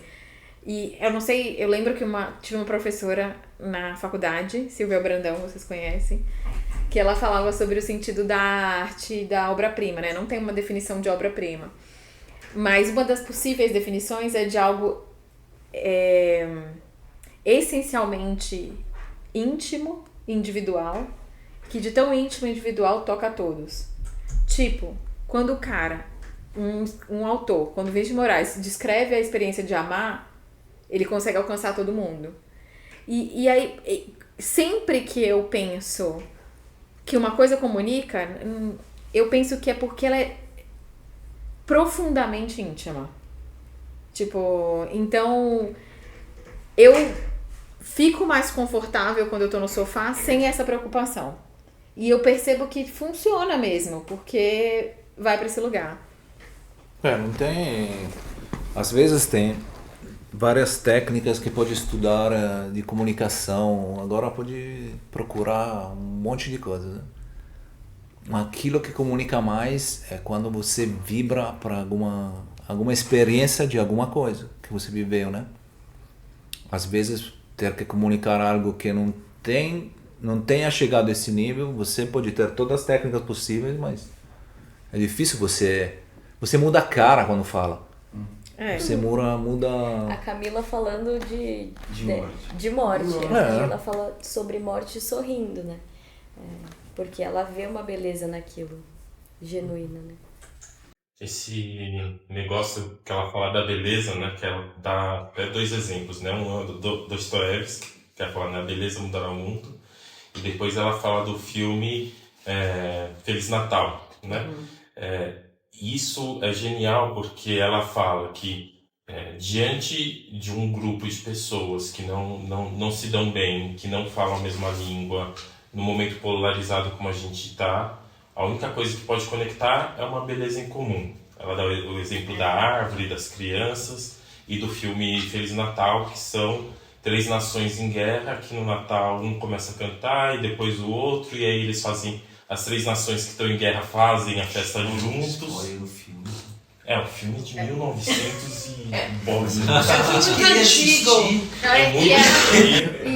E eu não sei, eu lembro que tive uma professora na faculdade, Silvia Brandão, vocês conhecem, que ela falava sobre o sentido da arte e da obra-prima, né? Não tem uma definição de obra-prima. Mas uma das possíveis definições é de algo essencialmente íntimo, individual, que de tão íntimo e individual toca a todos. Tipo, quando o cara, um autor, quando Vinícius de Moraes descreve a experiência de amar, ele consegue alcançar todo mundo. E aí, sempre que eu penso que uma coisa comunica, eu penso que é porque ela é profundamente íntima. Tipo, então eu fico mais confortável quando eu tô no sofá sem essa preocupação. E eu percebo que funciona mesmo, porque vai pra esse lugar. Não tem... Às vezes tem várias técnicas que pode estudar de comunicação. Agora pode procurar um monte de coisas, né? Aquilo que comunica mais é quando você vibra para alguma experiência de alguma coisa que você viveu, né? Às vezes ter que comunicar algo que não tenha chegado a esse nível, você pode ter todas as técnicas possíveis, mas é difícil você muda a cara quando fala. Você muda... A Camila falando de morte. É. Ela fala sobre morte sorrindo, né? Porque ela vê uma beleza naquilo, genuína, né? Esse negócio que ela fala da beleza, né? Que ela dá até dois exemplos, né? Um é do Dostoiévski, que ela fala, né? A beleza mudará o mundo. E depois ela fala do filme Feliz Natal, né? Isso é genial porque ela fala que diante de um grupo de pessoas que não se dão bem, que não falam a mesma língua, no momento polarizado como a gente está, a única coisa que pode conectar é uma beleza em comum. Ela dá o exemplo da árvore, das crianças e do filme Feliz Natal, que são 3 nações em guerra, que no Natal um começa a cantar e depois o outro, e aí eles fazem, as 3 nações que estão em guerra fazem a festa juntos. É um filme de 1900 e bosta. É muito antigo.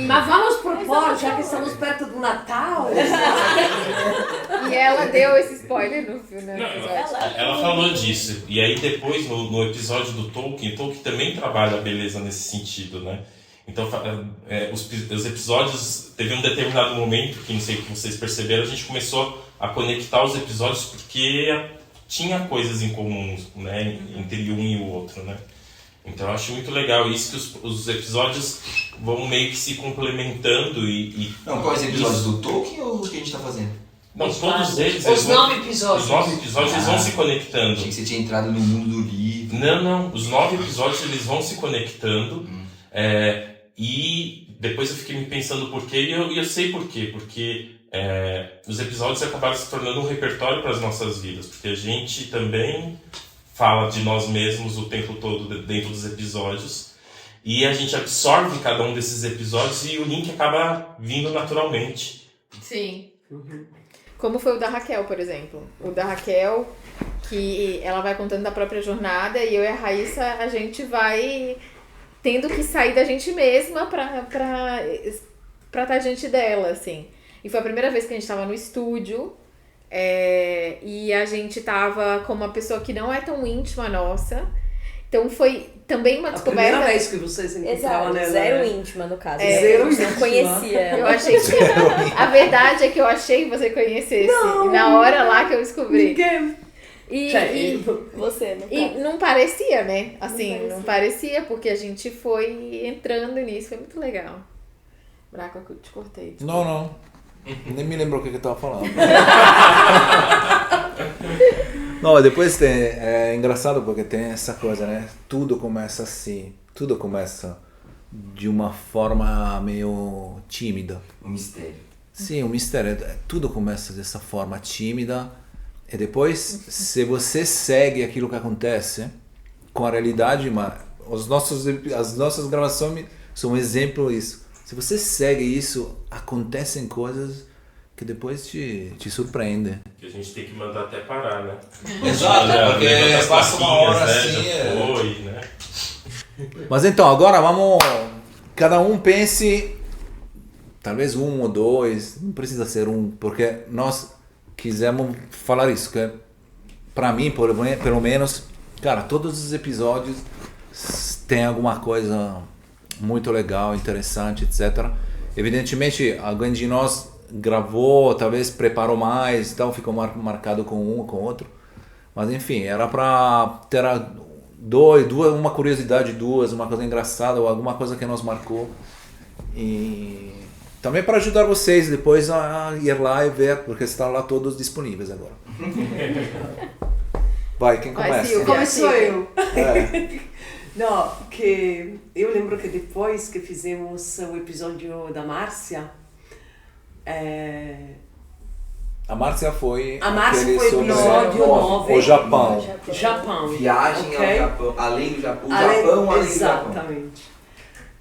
Mas vamos propor, já que estamos perto do Natal. E ela deu esse spoiler no filme. Ela falou disso. E aí depois, no episódio do Tolkien também trabalha a beleza nesse sentido, né? Então, os episódios, teve um determinado momento, que não sei o que vocês perceberam, a gente começou a conectar os episódios porque tinha coisas em comum, né, entre um e o outro, né? Então eu acho muito legal isso, que os episódios vão meio que se complementando Não, quais episódios do Tolkien ou o que a gente tá fazendo? Não, todos eles... Os 9 episódios. Os 9 episódios eles vão se conectando. Achei que você tinha entrado no mundo do livro. Não. Os 9 episódios eles vão se conectando. E depois eu fiquei me pensando por quê, e eu sei por quê. Porque os episódios acabaram se tornando um repertório para as nossas vidas. Porque a gente também fala de nós mesmos o tempo todo dentro dos episódios. E a gente absorve cada um desses episódios e o link acaba vindo naturalmente. Sim. Como foi o da Raquel, por exemplo. O da Raquel, que ela vai contando da própria jornada e eu e a Raíssa, a gente vai tendo que sair da gente mesma pra estar diante dela, assim. E foi a primeira vez que a gente tava no estúdio e a gente tava com uma pessoa que não é tão íntima nossa. Então foi também uma descoberta. A primeira vez que vocês se encontraram, né? Zero íntima, no caso. Zero íntima. Não conhecia ela. Eu achei que... A verdade é que eu achei que você conhecesse. Não. E na hora lá que eu descobri. Ninguém. E você, no caso. E não parecia, né? Assim, não parecia, porque a gente foi entrando nisso. Foi muito legal. Braco, eu te cortei. Desculpa. Não. Nem me lembro o que eu tava falando. Não, depois é engraçado porque tem essa coisa, né? Tudo começa assim. Tudo começa de uma forma meio tímida. Um mistério. Sim, um mistério. Tudo começa dessa forma tímida. E depois, se você segue aquilo que acontece com a realidade, mas as nossas gravações são um exemplo disso. Se você segue isso, acontecem coisas que depois te surpreendem. Que a gente tem que mandar até parar, né? Exato, porque passa uma hora assim. Já foi, né? Mas então, agora vamos... Cada um pense, talvez 1 ou 2, não precisa ser 1, porque nós quisemos falar isso, que pra mim, pelo menos, cara, todos os episódios tem alguma coisa muito legal, interessante, etc. Evidentemente, alguém de nós gravou, talvez preparou mais, então ficou marcado com um ou com outro. Mas enfim, era para ter uma curiosidade, uma coisa engraçada ou alguma coisa que nos marcou. E também para ajudar vocês depois a ir lá e ver, porque estão lá todos disponíveis agora. Vai, quem começa? Começou eu. Não, que eu lembro que depois que fizemos o episódio da Márcia, A Márcia foi o episódio 9. O Japão. Viagem okay? ao Japão, além do Japão. O Japão, além do Japão. Exatamente.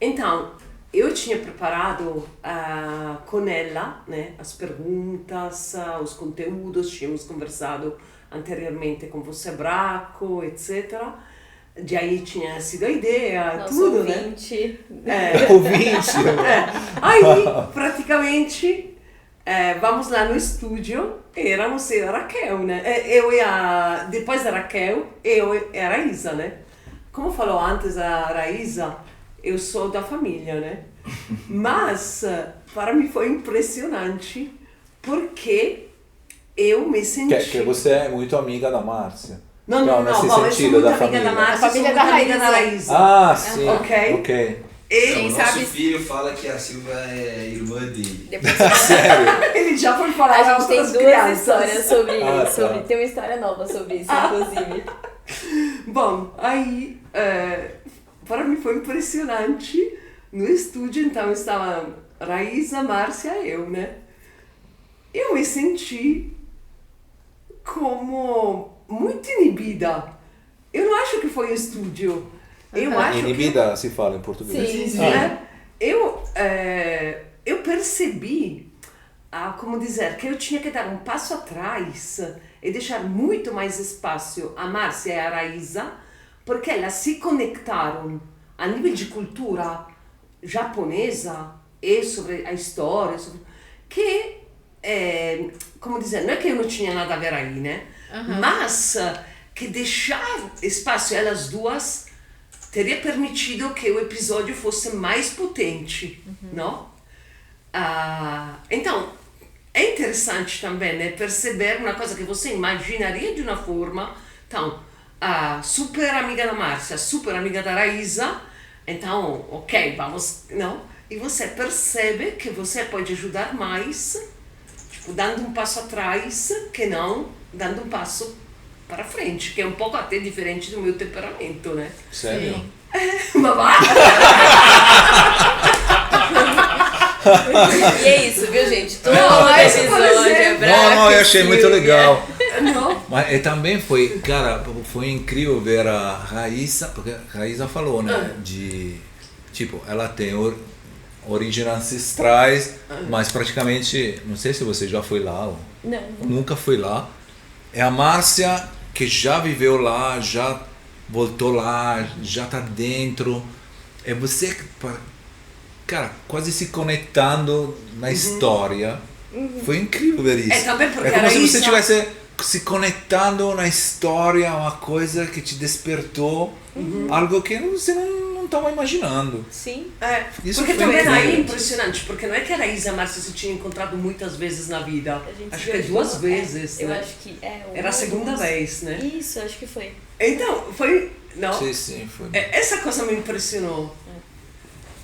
Então, eu tinha preparado com ela, né, as perguntas, os conteúdos, tínhamos conversado anteriormente com você, Braco, etc. De aí tinha sido a ideia, Nosso tudo, ouvinte. né? Ouvinte. Aí, praticamente, vamos lá no estúdio, éramos eu e a Raquel, né? Depois da Raquel, eu e a Raíssa, né? Como falou antes a Raíssa, eu sou da família, né? Mas, para mim foi impressionante, porque eu me senti... Que você é muito amiga da Márcia. Não, nesse eu sou sentido, muito da amiga família. da Márcia, A família sou muito da amiga da Raíssa. Raíssa. Ah, sim. Ok. O Quem nosso sabe... filho fala que a Silvia é irmã dele. Depois Sério? Ele já foi falar a às gente tem outras duas crianças. histórias sobre Ah, isso. tá. Tem uma história nova sobre isso, inclusive. Bom, aí, para mim foi impressionante. No estúdio, então, estava Raíssa, Márcia e eu, né? Eu me senti como muito inibida. Eu não acho que foi o estúdio. Eu acho Inibida se fala em português. Sim. Eu percebi, como dizer, que eu tinha que dar um passo atrás e deixar muito mais espaço a Márcia e a Raíza, porque elas se conectaram a nível de cultura japonesa e sobre a história, que, como dizer, não é que eu não tinha nada a ver aí, né? Mas que deixar espaço a elas duas teria permitido que o episódio fosse mais potente, não? Então, é interessante também, né, perceber uma coisa que você imaginaria de uma forma. Então, a super amiga da Márcia, super amiga da Raíza, então, ok, vamos, não? E você percebe que você pode ajudar mais, tipo, dando um passo atrás, que não dando um passo para frente, que é um pouco até diferente do meu temperamento, né? Sério? Mas vai! E é isso, viu, gente? Todo mas, episódio por exemplo, Não, eu achei muito legal. Não? Mas também foi, cara, foi incrível ver a Raíssa, porque a Raíssa falou, né, de, tipo, ela tem origens ancestrais, mas praticamente, não sei se você já foi lá, ou Não. nunca foi lá. É a Márcia que já viveu lá, já voltou lá, já tá dentro. É você, cara, quase se conectando na história. Foi incrível ver isso. Também porque É como a se você Raíssa- estivesse se conectando na história, uma coisa que te despertou, algo que você não estava imaginando. Sim. Isso Porque foi também aí é incrível. impressionante, porque não é que a Raíza e a Márcia se tinham encontrado muitas vezes na vida. A gente Acho que é viajou, 2 vezes, Eu né? acho que Era a segunda vez, né? Isso, acho que foi. Então, foi... Não? Sim, foi Essa coisa me impressionou.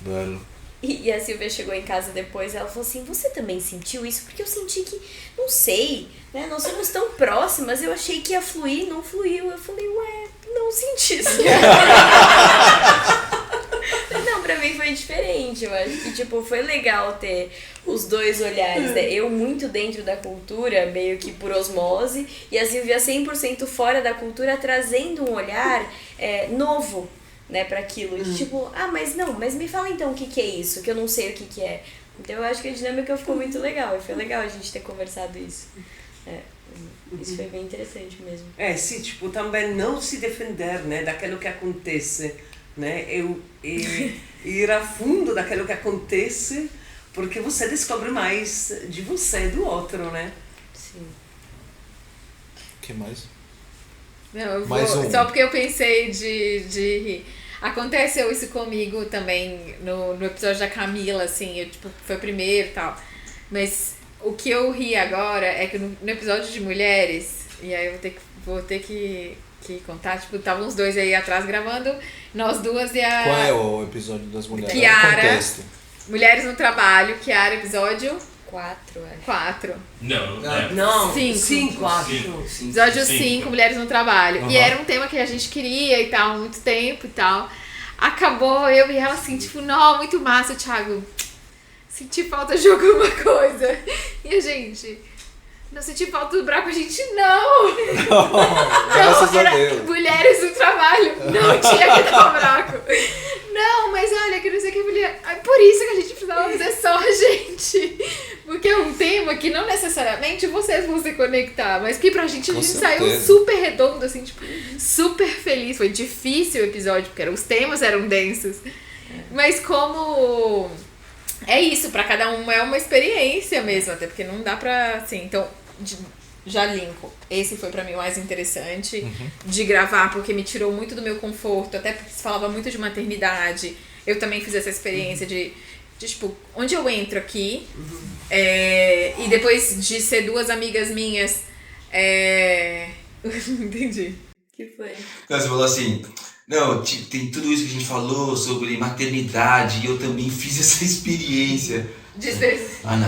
belo. E a Silvia chegou em casa depois, ela falou assim, você também sentiu isso? Porque eu senti que, não sei, né? Nós somos tão próximas, eu achei que ia fluir, não fluiu. Eu falei, ué, não senti isso. Não, pra mim foi diferente, eu acho que, tipo, foi legal ter os dois olhares, né? Eu muito dentro da cultura, meio que por osmose, e a Silvia 100% fora da cultura, trazendo um olhar novo, né, pra aquilo. De, tipo, mas me fala então o que é isso, que eu não sei o que é. Então eu acho que a dinâmica ficou muito legal, e foi legal a gente ter conversado isso. Isso foi bem interessante mesmo. Sim, tipo, também não se defender, né, daquilo que acontece, né, ir a fundo daquilo que acontece, porque você descobre mais de você e do outro, né? Sim. O que mais? Não, eu Mais vou, um. só porque eu pensei de rir. Aconteceu isso comigo também no episódio da Camila, assim, eu, tipo, foi o primeiro e tal. Mas o que eu ri agora é que no episódio de mulheres, e aí eu vou ter que contar, tipo, estavam os dois aí atrás gravando, nós duas e a... Qual é o episódio das mulheres? Kiara. O contexto. Mulheres no Trabalho, Kiara, episódio 4, acho. 4. Não, Cinco. 5, acho. Episódio 5, Cinco. Mulheres no Trabalho. Uhum. E era um tema que a gente queria e tal, há muito tempo e tal. Acabou, eu e ela assim, tipo, não, muito massa, Thiago. Senti falta de alguma coisa. E a gente, não senti falta do Braco, a gente, não! Graças a era Deus. Mulheres no Trabalho, não tinha que dar o Braco. Não, mas olha, que não sei o que, mulher. Por isso que a gente precisava fazer só a gente. Porque é um tema que não necessariamente vocês vão se conectar, mas que pra gente, a Com gente certeza. saiu super redondo, assim, tipo, super feliz. Foi difícil o episódio, porque os temas eram densos. Mas como é isso, pra cada um é uma experiência mesmo, até porque não dá pra, assim, então, já linko. Esse foi pra mim o mais interessante de gravar, porque me tirou muito do meu conforto, até porque se falava muito de maternidade. Eu também fiz essa experiência de tipo, onde eu entro aqui, e depois de ser duas amigas minhas, entendi. Que foi? Não, você falou assim, não, tem tudo isso que a gente falou sobre maternidade e eu também fiz essa experiência. Ana,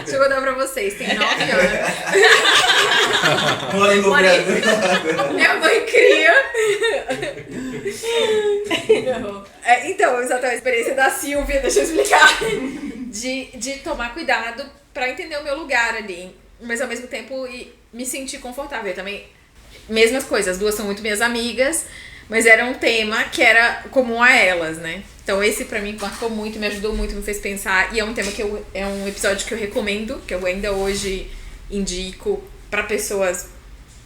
Deixa eu contar pra vocês, tem 9 anos. Minha mãe cria. Não. Então, exatamente, a experiência da Silvia, deixa eu explicar. de tomar cuidado pra entender o meu lugar ali, mas ao mesmo tempo me sentir confortável. Eu também, mesmas coisas, as duas são muito minhas amigas, mas era um tema que era comum a elas, né? Então esse pra mim marcou muito, me ajudou muito, me fez pensar, e é um tema que é um episódio que eu recomendo, que eu ainda hoje indico pra pessoas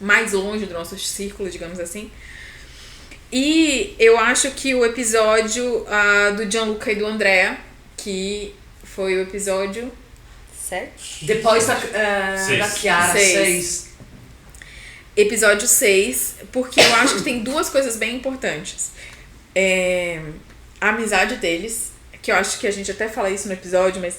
mais longe do nosso círculo, digamos assim. E eu acho que o episódio do Gianluca e do Andrea, que foi o episódio 7? Depois da Chiara, 6. Episódio 6, porque eu acho que tem duas coisas bem importantes. A amizade deles, que eu acho que a gente até fala isso no episódio, mas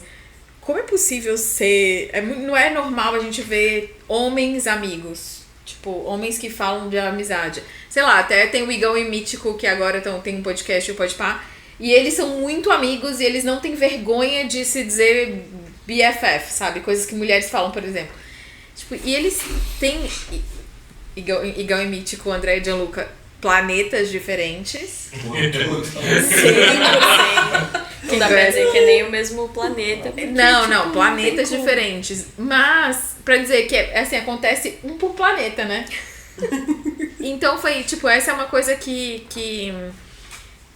como é possível ser... não é normal a gente ver homens amigos, tipo, homens que falam de amizade. Sei lá, até tem o Igão e Mítico, que agora tem um podcast, o Podpah, e eles são muito amigos e eles não têm vergonha de se dizer BFF, sabe? Coisas que mulheres falam, por exemplo. Tipo, e eles têm... Igão e Mítico, André e Gianluca, planetas diferentes. 100%. Não dá pra dizer que é nem o mesmo planeta. Porque, não, planetas diferentes. Mas, pra dizer que assim, acontece um por planeta, né? Então foi, tipo, essa é uma coisa que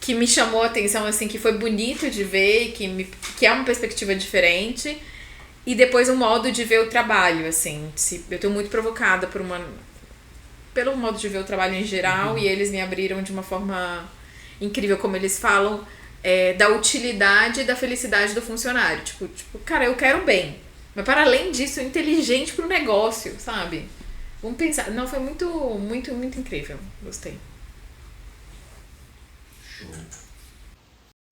me chamou a atenção, assim, que foi bonito de ver, que é uma perspectiva diferente. E depois um modo de ver o trabalho, assim. Eu tô muito provocada pelo modo de ver o trabalho em geral, e eles me abriram de uma forma incrível, como eles falam, da utilidade e da felicidade do funcionário. Tipo, cara, eu quero bem, mas para além disso, inteligente pro negócio, sabe? Vamos pensar. Não, foi muito, muito, muito incrível. Gostei. Show.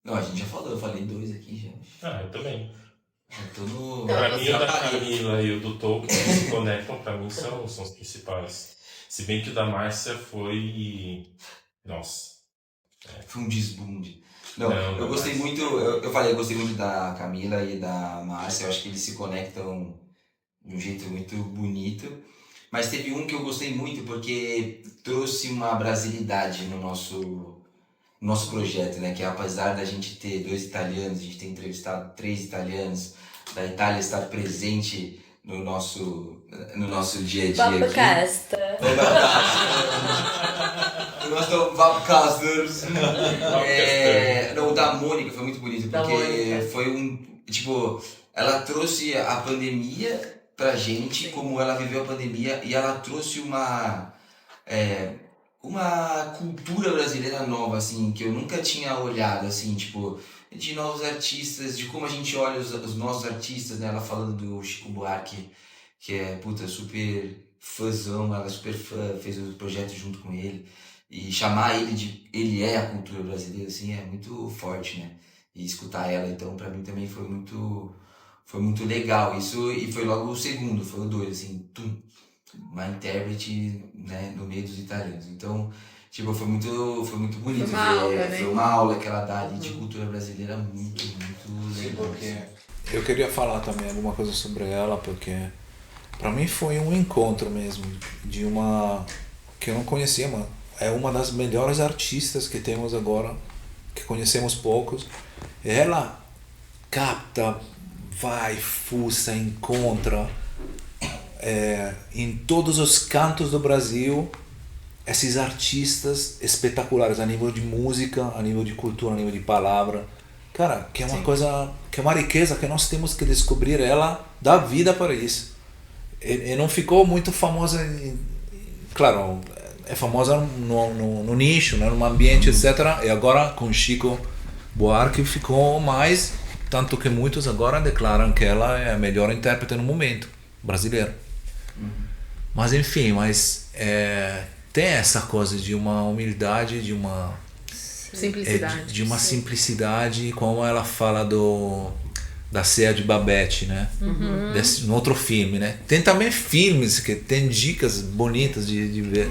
Não, a gente já falou, eu falei 2 aqui já. Eu também. Eu tô no... Pra mim, o da Camila e o do Tolkien que se conectam, pra mim, são os principais. Se bem que o da Márcia foi... Nossa. Foi um desbunde. Não, eu gostei muito... Eu falei, eu gostei muito da Camila e da Márcia. Eu acho que eles se conectam de um jeito muito bonito. Mas teve um que eu gostei muito porque trouxe uma brasilidade no nosso projeto, né? Que apesar da gente ter 2 italianos, a gente tem entrevistado 3 italianos, da Itália estar presente no nosso dia a dia aqui. O nosso Vapcasters. O da Mônica foi muito bonito, porque foi tipo, ela trouxe a pandemia pra gente, como ela viveu a pandemia, e ela trouxe uma cultura brasileira nova, assim, que eu nunca tinha olhado, assim, tipo, de novos artistas, de como a gente olha os nossos artistas, né? Ela falando do Chico Buarque, que é, super fãzão, ela é super fã, fez o projeto junto com ele, e chamar ele ele é a cultura brasileira, assim, é muito forte, né? E escutar ela, então, pra mim também foi muito legal isso, e foi logo o segundo, foi o 2, assim, uma intérprete, né, no meio dos italianos. Então, tipo, foi muito bonito. Foi uma aula, né? Foi uma aula que ela dá ali de cultura brasileira muito, muito legal. Porque eu queria falar também alguma coisa sobre ela, porque pra mim foi um encontro mesmo, de uma que eu não conhecia, mano. É uma das melhores artistas que temos agora, que conhecemos poucos. Ela capta, vai, fuça, encontra em todos os cantos do Brasil esses artistas espetaculares a nível de música, a nível de cultura, a nível de palavra. Cara, que é uma coisa, que é uma riqueza que nós temos que descobrir, ela dá vida para isso. E não ficou muito famosa, claro, é famosa no nicho, né, no ambiente, etc. E agora com Chico Buarque ficou mais, tanto que muitos agora declaram que ela é a melhor intérprete no momento, brasileira. Mas enfim, tem essa coisa de uma humildade, de uma simplicidade. De uma simplicidade, como ela fala da Ceia de Babette, né? No outro filme, né? Tem também filmes que tem dicas bonitas de ver.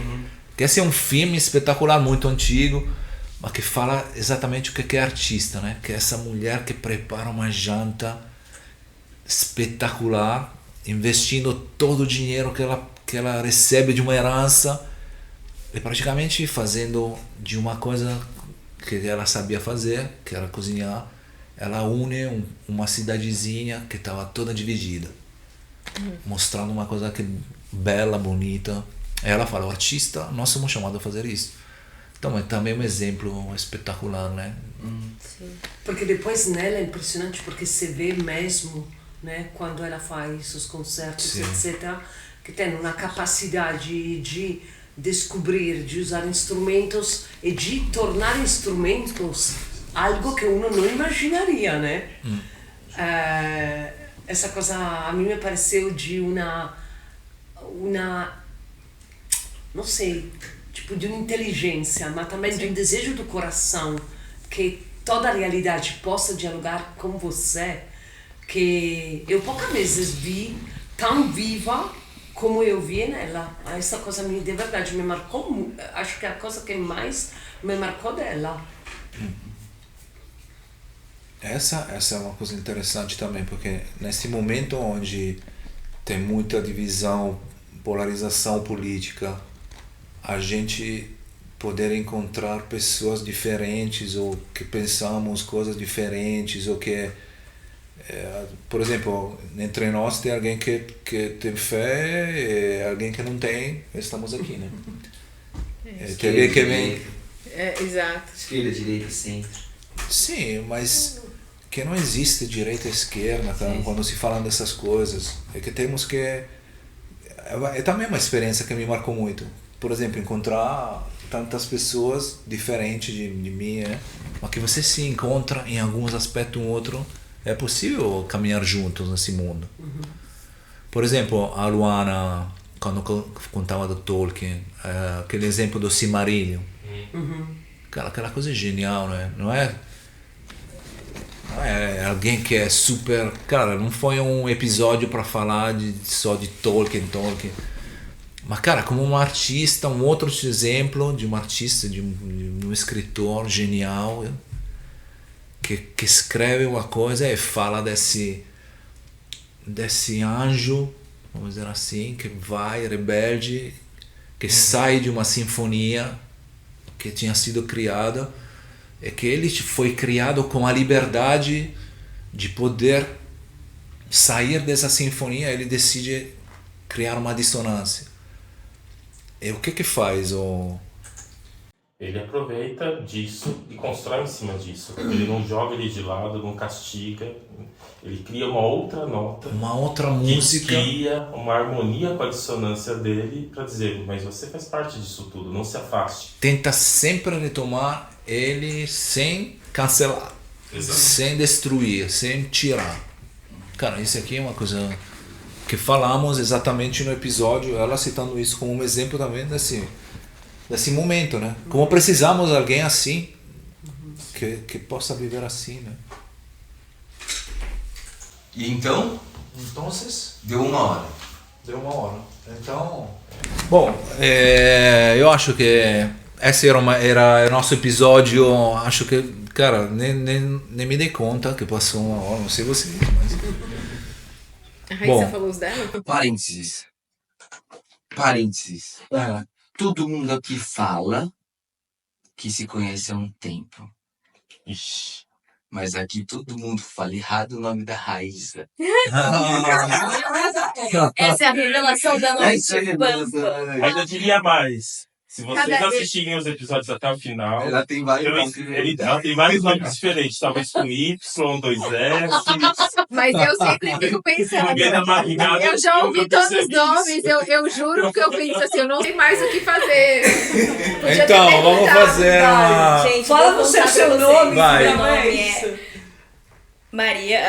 Que esse é um filme espetacular, muito antigo, mas que fala exatamente o que é artista, né? Que é essa mulher que prepara uma janta espetacular, investindo todo o dinheiro que ela recebe de uma herança, e praticamente fazendo de uma coisa que ela sabia fazer, que era cozinhar, ela une uma cidadezinha que estava toda dividida, mostrando uma coisa que bela, bonita. E ela fala, o artista, nós somos chamados a fazer isso. Então é também um exemplo espetacular, né? Sim. Porque depois nela é impressionante porque se vê mesmo, né, quando ela faz os concertos, Sim. etc., que tem uma capacidade de descobrir, de usar instrumentos e de tornar instrumentos algo que uno não imaginaria, né? Essa coisa a mim me pareceu de uma não sei, tipo de uma inteligência, mas também de um desejo do coração que toda a realidade possa dialogar com você, que eu poucas vezes vi tão viva como eu vi nela. Essa coisa de verdade me marcou, acho que é a coisa que mais me marcou dela. Essa é uma coisa interessante também, porque nesse momento onde tem muita divisão, polarização política, a gente poder encontrar pessoas diferentes ou que pensamos coisas diferentes ou que por exemplo, entre nós tem alguém que tem fé e alguém que não tem, estamos aqui, né? Tem alguém que vem... Exato. Esquerda, direita, centro. Sim, mas que não existe direita e esquerda, tá? Quando se fala dessas coisas. É que temos que... É também uma experiência que me marcou muito. Por exemplo, encontrar tantas pessoas diferentes de mim, né? Mas que você se encontra em alguns aspectos um outro. É possível caminhar juntos nesse mundo. Por exemplo, a Luana, quando contava do Tolkien, aquele exemplo do Silmarillion. Aquela coisa é genial, né? Não é alguém que é super... Cara, não foi um episódio para falar só de Tolkien. Mas, cara, como um artista, um outro exemplo de um artista, de um escritor genial, que escreve uma coisa e fala desse anjo, vamos dizer assim, que vai rebelde, que sai de uma sinfonia que tinha sido criada, e que ele foi criado com a liberdade de poder sair dessa sinfonia. Ele decide criar uma dissonância. E o que faz Ele aproveita disso e constrói em cima disso. Ele não joga ele de lado, não castiga. Ele cria uma outra nota. Uma outra música. Que cria uma harmonia com a dissonância dele para dizer, mas você faz parte disso tudo, não se afaste. Tenta sempre retomar ele sem cancelar. Exato. Sem destruir, sem tirar. Cara, isso aqui é uma coisa que falamos exatamente no episódio, ela citando isso como um exemplo também desse momento, né? Como precisamos de alguém assim, que possa viver assim, né? E então, deu uma hora. Deu uma hora. Então... Bom, eu acho que esse era nosso episódio. Acho que, cara, nem me dei conta que passou uma hora, não sei vocês, mas... A Raíssa falou os dela? Parênteses. Todo mundo aqui fala que se conhece há um tempo. Ixi. Mas aqui todo mundo fala errado o nome da Raíssa. Essa é a revelação da noite. Ainda diria mais. Se vocês assistirem os episódios até o final, Ela tem vários nomes. ela tem vários nomes diferentes, talvez com Y, 2 S. Mas eu sempre fico pensando. Eu já ouvi todos os nomes, eu juro que eu penso assim, eu não sei mais o que fazer. Então, vamos fazer uma... Gente, Fala vou você o contar seu pra nome, vocês. vai. Meu nome é Isso. Maria.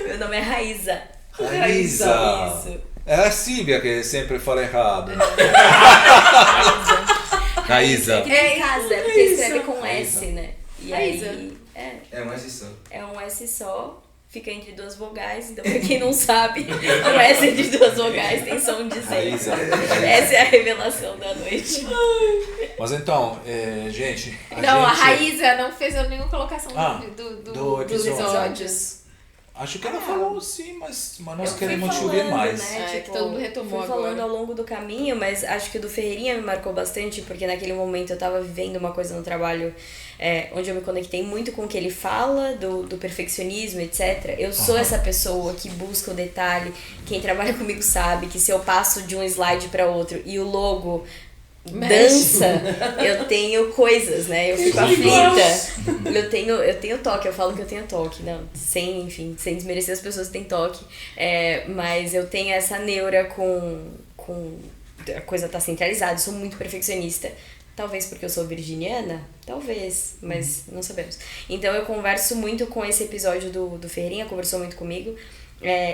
Meu nome é Raíssa. Raíssa. Isso. É a Sílvia que sempre fala errado. Raíssa. É que tem casa, é porque escreve com S, né? E Raíssa. aí É mais isso. é um S só, fica entre duas vogais, então pra quem não sabe, o S entre duas vogais tem som de Z. Raíssa. Essa é a revelação da noite. Mas então, gente... A Raíssa não fez nenhuma colocação do dos episódio. episódios. Acho que ela falou sim, mas nós Eu queremos fui chover falando, mais. né? É, que todo mundo retomou fui falando agora. ao longo do caminho, mas acho que o do Ferreirinha me marcou bastante, porque naquele momento eu tava vivendo uma coisa no trabalho onde eu me conectei muito com o que ele fala, do perfeccionismo, etc. Eu sou essa pessoa que busca o detalhe. Quem trabalha comigo sabe que se eu passo de um slide para outro e o logo dança, eu tenho coisas, né? Eu fico aflita. Eu tenho toque, eu falo que eu tenho toque, não, sem desmerecer as pessoas que têm toque. Mas eu tenho essa neura com a coisa tá centralizada, eu sou muito perfeccionista. Talvez porque eu sou virginiana? Talvez, mas não sabemos. Então eu converso muito com esse episódio do Ferreirinha, conversou muito comigo.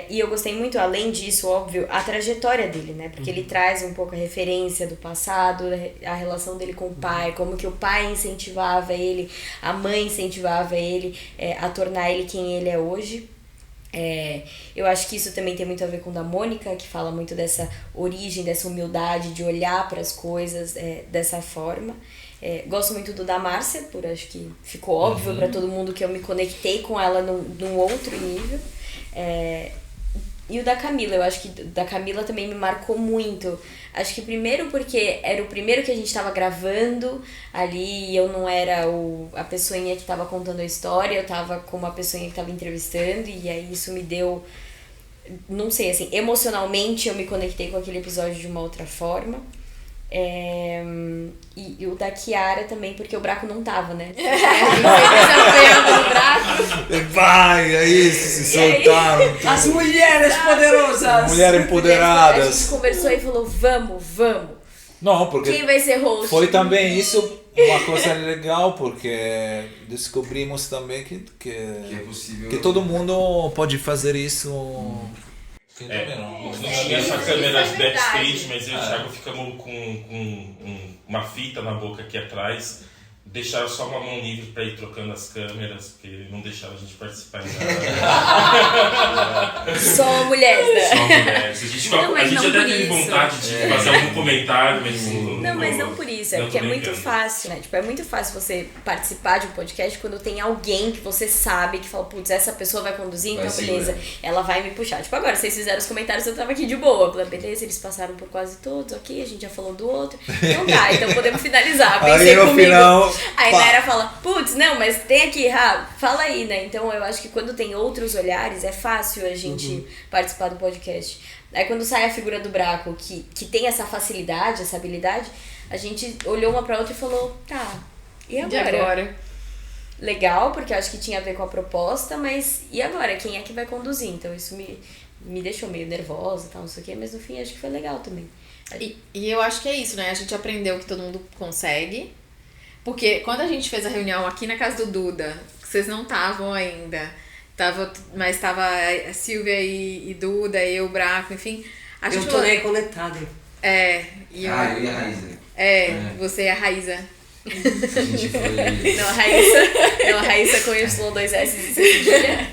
E eu gostei muito, além disso, óbvio, a trajetória dele, né? Porque ele traz um pouco a referência do passado, a relação dele com o pai, como que o pai incentivava ele, a mãe incentivava ele a tornar ele quem ele é hoje. Eu acho que isso também tem muito a ver com o da Mônica, que fala muito dessa origem, dessa humildade, de olhar para as coisas dessa forma. Gosto muito do da Márcia, acho que ficou óbvio para todo mundo que eu me conectei com ela num outro nível. E o da Camila, eu acho que da Camila também me marcou muito. Acho que primeiro porque era o primeiro que a gente tava gravando ali, e eu não era a pessoinha que tava contando a história, eu tava com uma pessoinha que tava entrevistando, e aí isso me deu, não sei, assim, emocionalmente eu me conectei com aquele episódio de uma outra forma. E o da Kiara também, porque o Braco não tava, né? Vai, é isso, se soltaram. As mulheres poderosas! Mulheres A empoderadas. gente conversou e falou, vamos. Não, porque Quem vai ser host? foi também isso uma coisa legal, porque descobrimos também que é possível. que todo mundo pode fazer isso. Não tinha essa câmera de backstage, mas eu e o Thiago ficamos com uma fita na boca aqui atrás. Deixaram só uma mão livre para ir trocando as câmeras, porque não deixaram a gente participar de nada. Só mulher, né? Só mulheres. A gente não até por teve isso. vontade de fazer algum comentário, mas Não, mas não por isso, é Não, porque é tô muito brincando. fácil, né? Tipo, é muito fácil você participar de um podcast quando tem alguém que você sabe que fala, putz, essa pessoa vai conduzir, então Vai beleza, ela vai me puxar. Tipo, agora, vocês fizeram os comentários, eu tava aqui de boa. Falei, beleza, eles passaram por quase todos, ok, a gente já falou do outro. Então tá, então podemos finalizar. Pensei Aí no comigo. final, Aí pá. Naira fala, putz, não, mas tem aqui, fala aí, né? Então eu acho que quando tem outros olhares, é fácil a gente participar do podcast. Aí quando sai a figura do Braco, que tem essa facilidade, essa habilidade, a gente olhou uma pra outra e falou, tá, e De agora? agora. Legal, porque eu acho que tinha a ver com a proposta, mas e agora? Quem é que vai conduzir? Então isso me deixou meio nervosa e tal, não sei o quê, mas no fim acho que foi legal também. E eu acho que é isso, né? A gente aprendeu que todo mundo consegue. Porque quando a gente fez a reunião aqui na casa do Duda, que vocês não estavam ainda, mas tava a Silvia e Duda, e eu, o Braco, enfim. A gente Eu tô falou, nem conectada. e eu, Eu e a Raíza. você e a Raíza. A gente foi. Não, a Raíssa com Y2S e cedilha.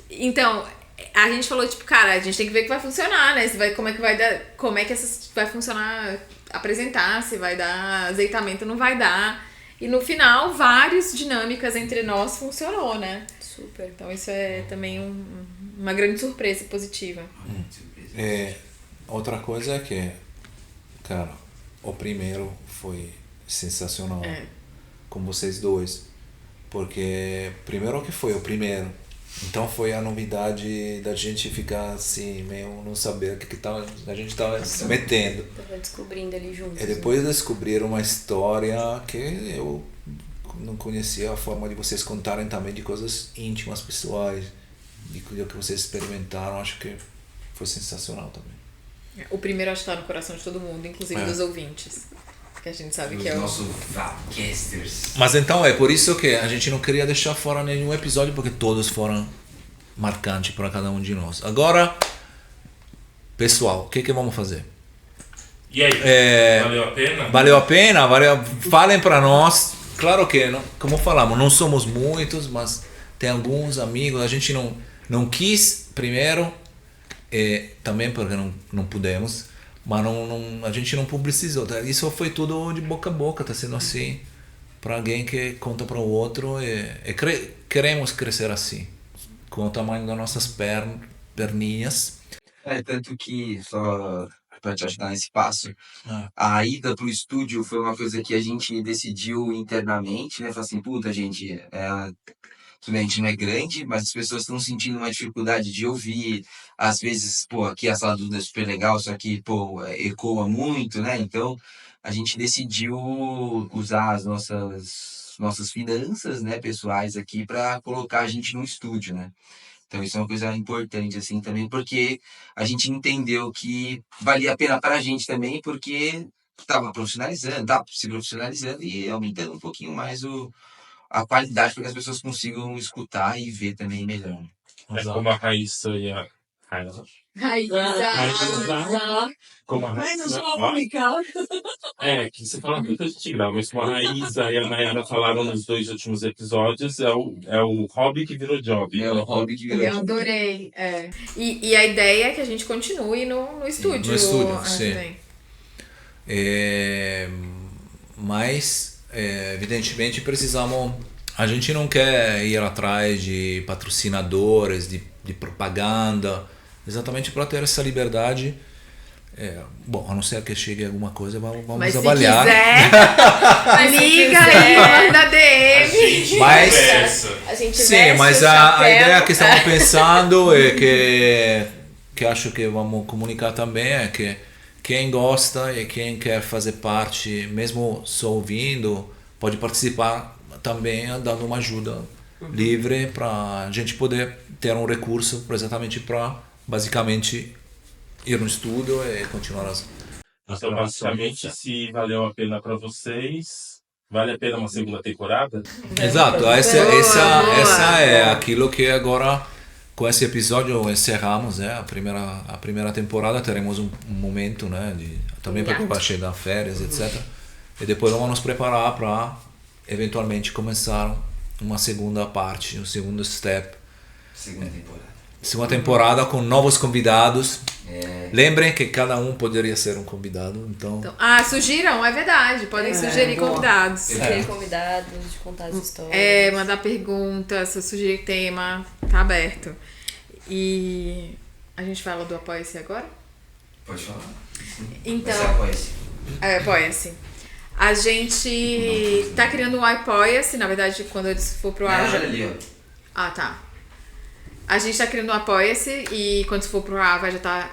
Então, a gente falou, tipo, cara, a gente tem que ver que vai funcionar, né? Como é que vai funcionar apresentar, se vai dar azeitamento, não vai dar. E no final, várias dinâmicas entre nós funcionou, né? Super. Então isso é também uma grande surpresa positiva. Outra coisa é que, cara, o primeiro foi sensacional com vocês dois. Porque primeiro que foi o primeiro. Então foi a novidade da gente ficar assim, meio não saber o que a gente tava se metendo. Tava descobrindo ali juntos. E depois descobriram uma história que eu não conhecia, a forma de vocês contarem também de coisas íntimas, pessoais, de coisa que vocês experimentaram, acho que foi sensacional também. O primeiro acho que tá no coração de todo mundo, inclusive dos ouvintes. Que a gente sabe que é Os o... nossos Vapcasters. Mas então é por isso que a gente não queria deixar fora nenhum episódio, porque todos foram marcantes para cada um de nós. Agora, pessoal, o que vamos fazer? E aí, valeu a pena? Valeu a pena? Falem para nós. Claro que, como falamos, não somos muitos, mas tem alguns amigos. A gente não quis primeiro, também porque não pudemos, mas a gente não publicizou. Tá? Isso foi tudo de boca a boca, tá sendo assim, para alguém que conta para o outro. Queremos crescer assim. com o tamanho das nossas perninhas. Tanto que, só pra te ajudar nesse passo, Ah. a ida pro estúdio foi uma coisa que a gente decidiu internamente, né? Falar assim, puta, gente, tudo bem, a gente não é grande, mas as pessoas estão sentindo uma dificuldade de ouvir. Às vezes, pô, aqui a sala do Duda é super legal, só que, pô, ecoa muito, né? Então, a gente decidiu usar as nossas finanças, né, pessoais aqui para colocar a gente no estúdio, né? Então, isso é uma coisa importante, assim, também, porque a gente entendeu que valia a pena para a gente também, porque estava profissionalizando, tá se profissionalizando e aumentando um pouquinho mais a qualidade para que as pessoas consigam escutar e ver também melhor. É como a Raíssa e a Raíssa. Como a Raíssa. Que você fala muito a gente grava, mas como a Raíssa e a Nayara falaram nos 2 últimos episódios, é o hobby que virou job. É o hobby que virou. Eu adorei. E a ideia é que a gente continue no estúdio. No estúdio, sim. Também. Mas, evidentemente, precisamos... A gente não quer ir atrás de patrocinadores, de propaganda, exatamente para ter essa liberdade. Bom, a não ser que chegue alguma coisa, vamos Mas avaliar. Se quiser, liga aí, manda DM. Mas, A gente sim, veste mas o a chapéu. ideia que estamos pensando é que acho que vamos comunicar também é que quem gosta e quem quer fazer parte, mesmo só ouvindo, pode participar também dando uma ajuda livre para a gente poder ter um recurso exatamente para basicamente ir no estúdio e continuar as... Então, basicamente, se valeu a pena para vocês, vale a pena uma segunda temporada? Exato, essa Boa. é aquilo que agora, com esse episódio, encerramos, né? A primeira temporada, teremos um momento, né? Também para vai chegar férias, etc. E depois vamos nos preparar para eventualmente começar uma segunda parte, um segundo step. Segunda temporada com novos convidados. Lembrem que cada um poderia ser um convidado, então Sugiram, é verdade. Podem sugerir boa. convidados. Ter convidados, de contar as histórias. Mandar perguntas, sugerir tema, tá aberto. E a gente fala do Apoia-se agora? Pode falar. Então, Apoia-se. A gente tá criando um Apoia-se, na verdade, quando eu for pro ar... Olha ali, ó. Ah, tá. A gente tá criando um Apoia-se e quando for pro ar vai já tá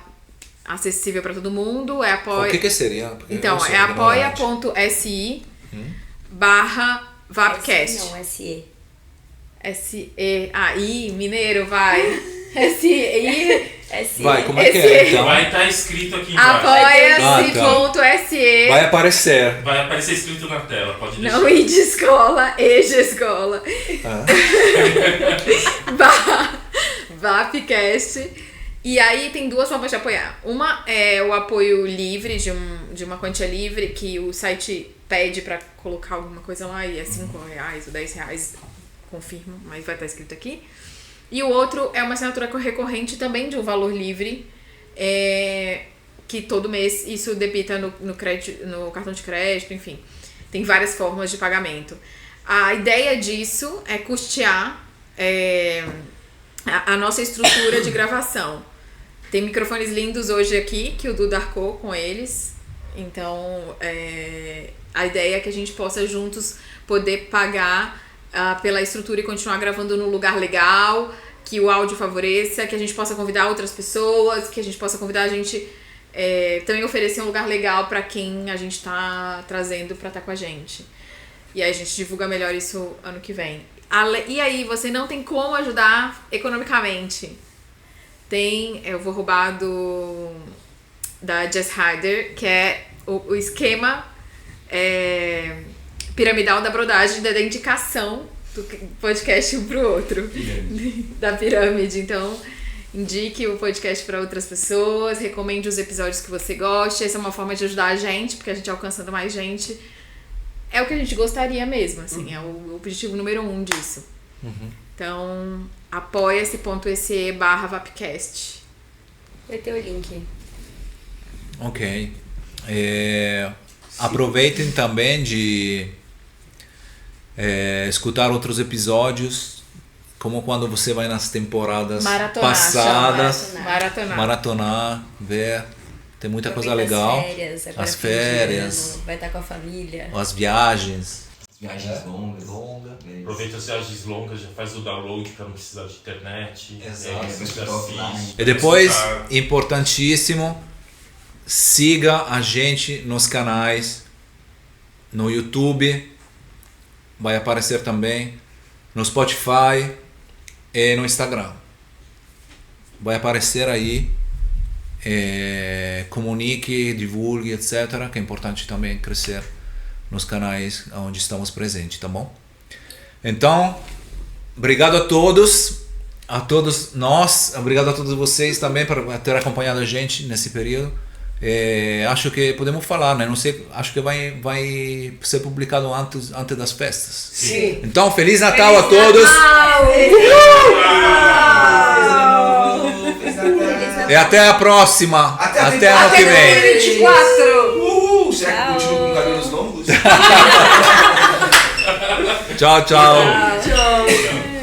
acessível pra todo mundo. o que seria? Porque Então, eu sou é ignorante. apoia.se/Vapcast. Não, SE. S-E... mineiro, vai. S-E... Vai, como é que é então? Vai estar escrito aqui embaixo. Apoia-se.se. Vai aparecer. Vai aparecer escrito na tela, pode deixar. Não I de escola, E de escola. Vapcast. E aí tem 2 formas de apoiar. Uma é o apoio livre, de uma quantia livre, que o site pede pra colocar alguma coisa lá e é R$5 ou R$10, confirmo, mas vai estar escrito aqui. E o outro é uma assinatura recorrente também de um valor livre, que todo mês isso debita no cartão de crédito, enfim. Tem várias formas de pagamento. A ideia disso é custear a nossa estrutura de gravação. Tem microfones lindos hoje aqui, que o Duda arcou com eles. Então, a ideia é que a gente possa juntos poder pagar pela estrutura e continuar gravando num lugar legal, que o áudio favoreça, que a gente possa convidar outras pessoas, que a gente possa convidar a gente... também oferecer um lugar legal para quem a gente tá trazendo para estar com a gente. E aí a gente divulga melhor isso ano que vem. E aí, você não tem como ajudar economicamente. Eu vou roubar da Jess Hyder, que é o esquema piramidal da brodagem, da indicação do podcast um pro outro. Da pirâmide. Então, indique o podcast para outras pessoas, recomende os episódios que você gosta. Essa é uma forma de ajudar a gente, porque a gente alcançando mais gente é o que a gente gostaria mesmo, assim, é o objetivo número 1 disso. Então, apoia-se.se/Vapcast. Vai ter o link. Ok. Aproveitem também de escutar outros episódios como quando você vai nas temporadas Maratonar, passadas, Maratonar. maratonar, ver. Tem muita coisa Aproveita legal. Férias, agora As fim de férias. ano, vai estar com a família. As viagens. Viagens longas. Aproveita as viagens longas, já faz o download para não precisar de internet. Exato, Aí depois você fica offline. assiste. E depois, Escutar. importantíssimo, siga a gente nos canais, no YouTube, vai aparecer também, no Spotify e no Instagram. Vai aparecer aí, comunique, divulgue, etc. Que é importante também crescer nos canais onde estamos presentes, tá bom? Então, obrigado a todos nós, obrigado a todos vocês também por ter acompanhado a gente nesse período. Acho que podemos falar, né? Não sei, acho que vai ser publicado antes das festas. Sim. Então, Feliz Natal a todos! E até a próxima! Até ano que vem! 2024! Será que continua com cabelos longos? Tchau, tchau! Tchau.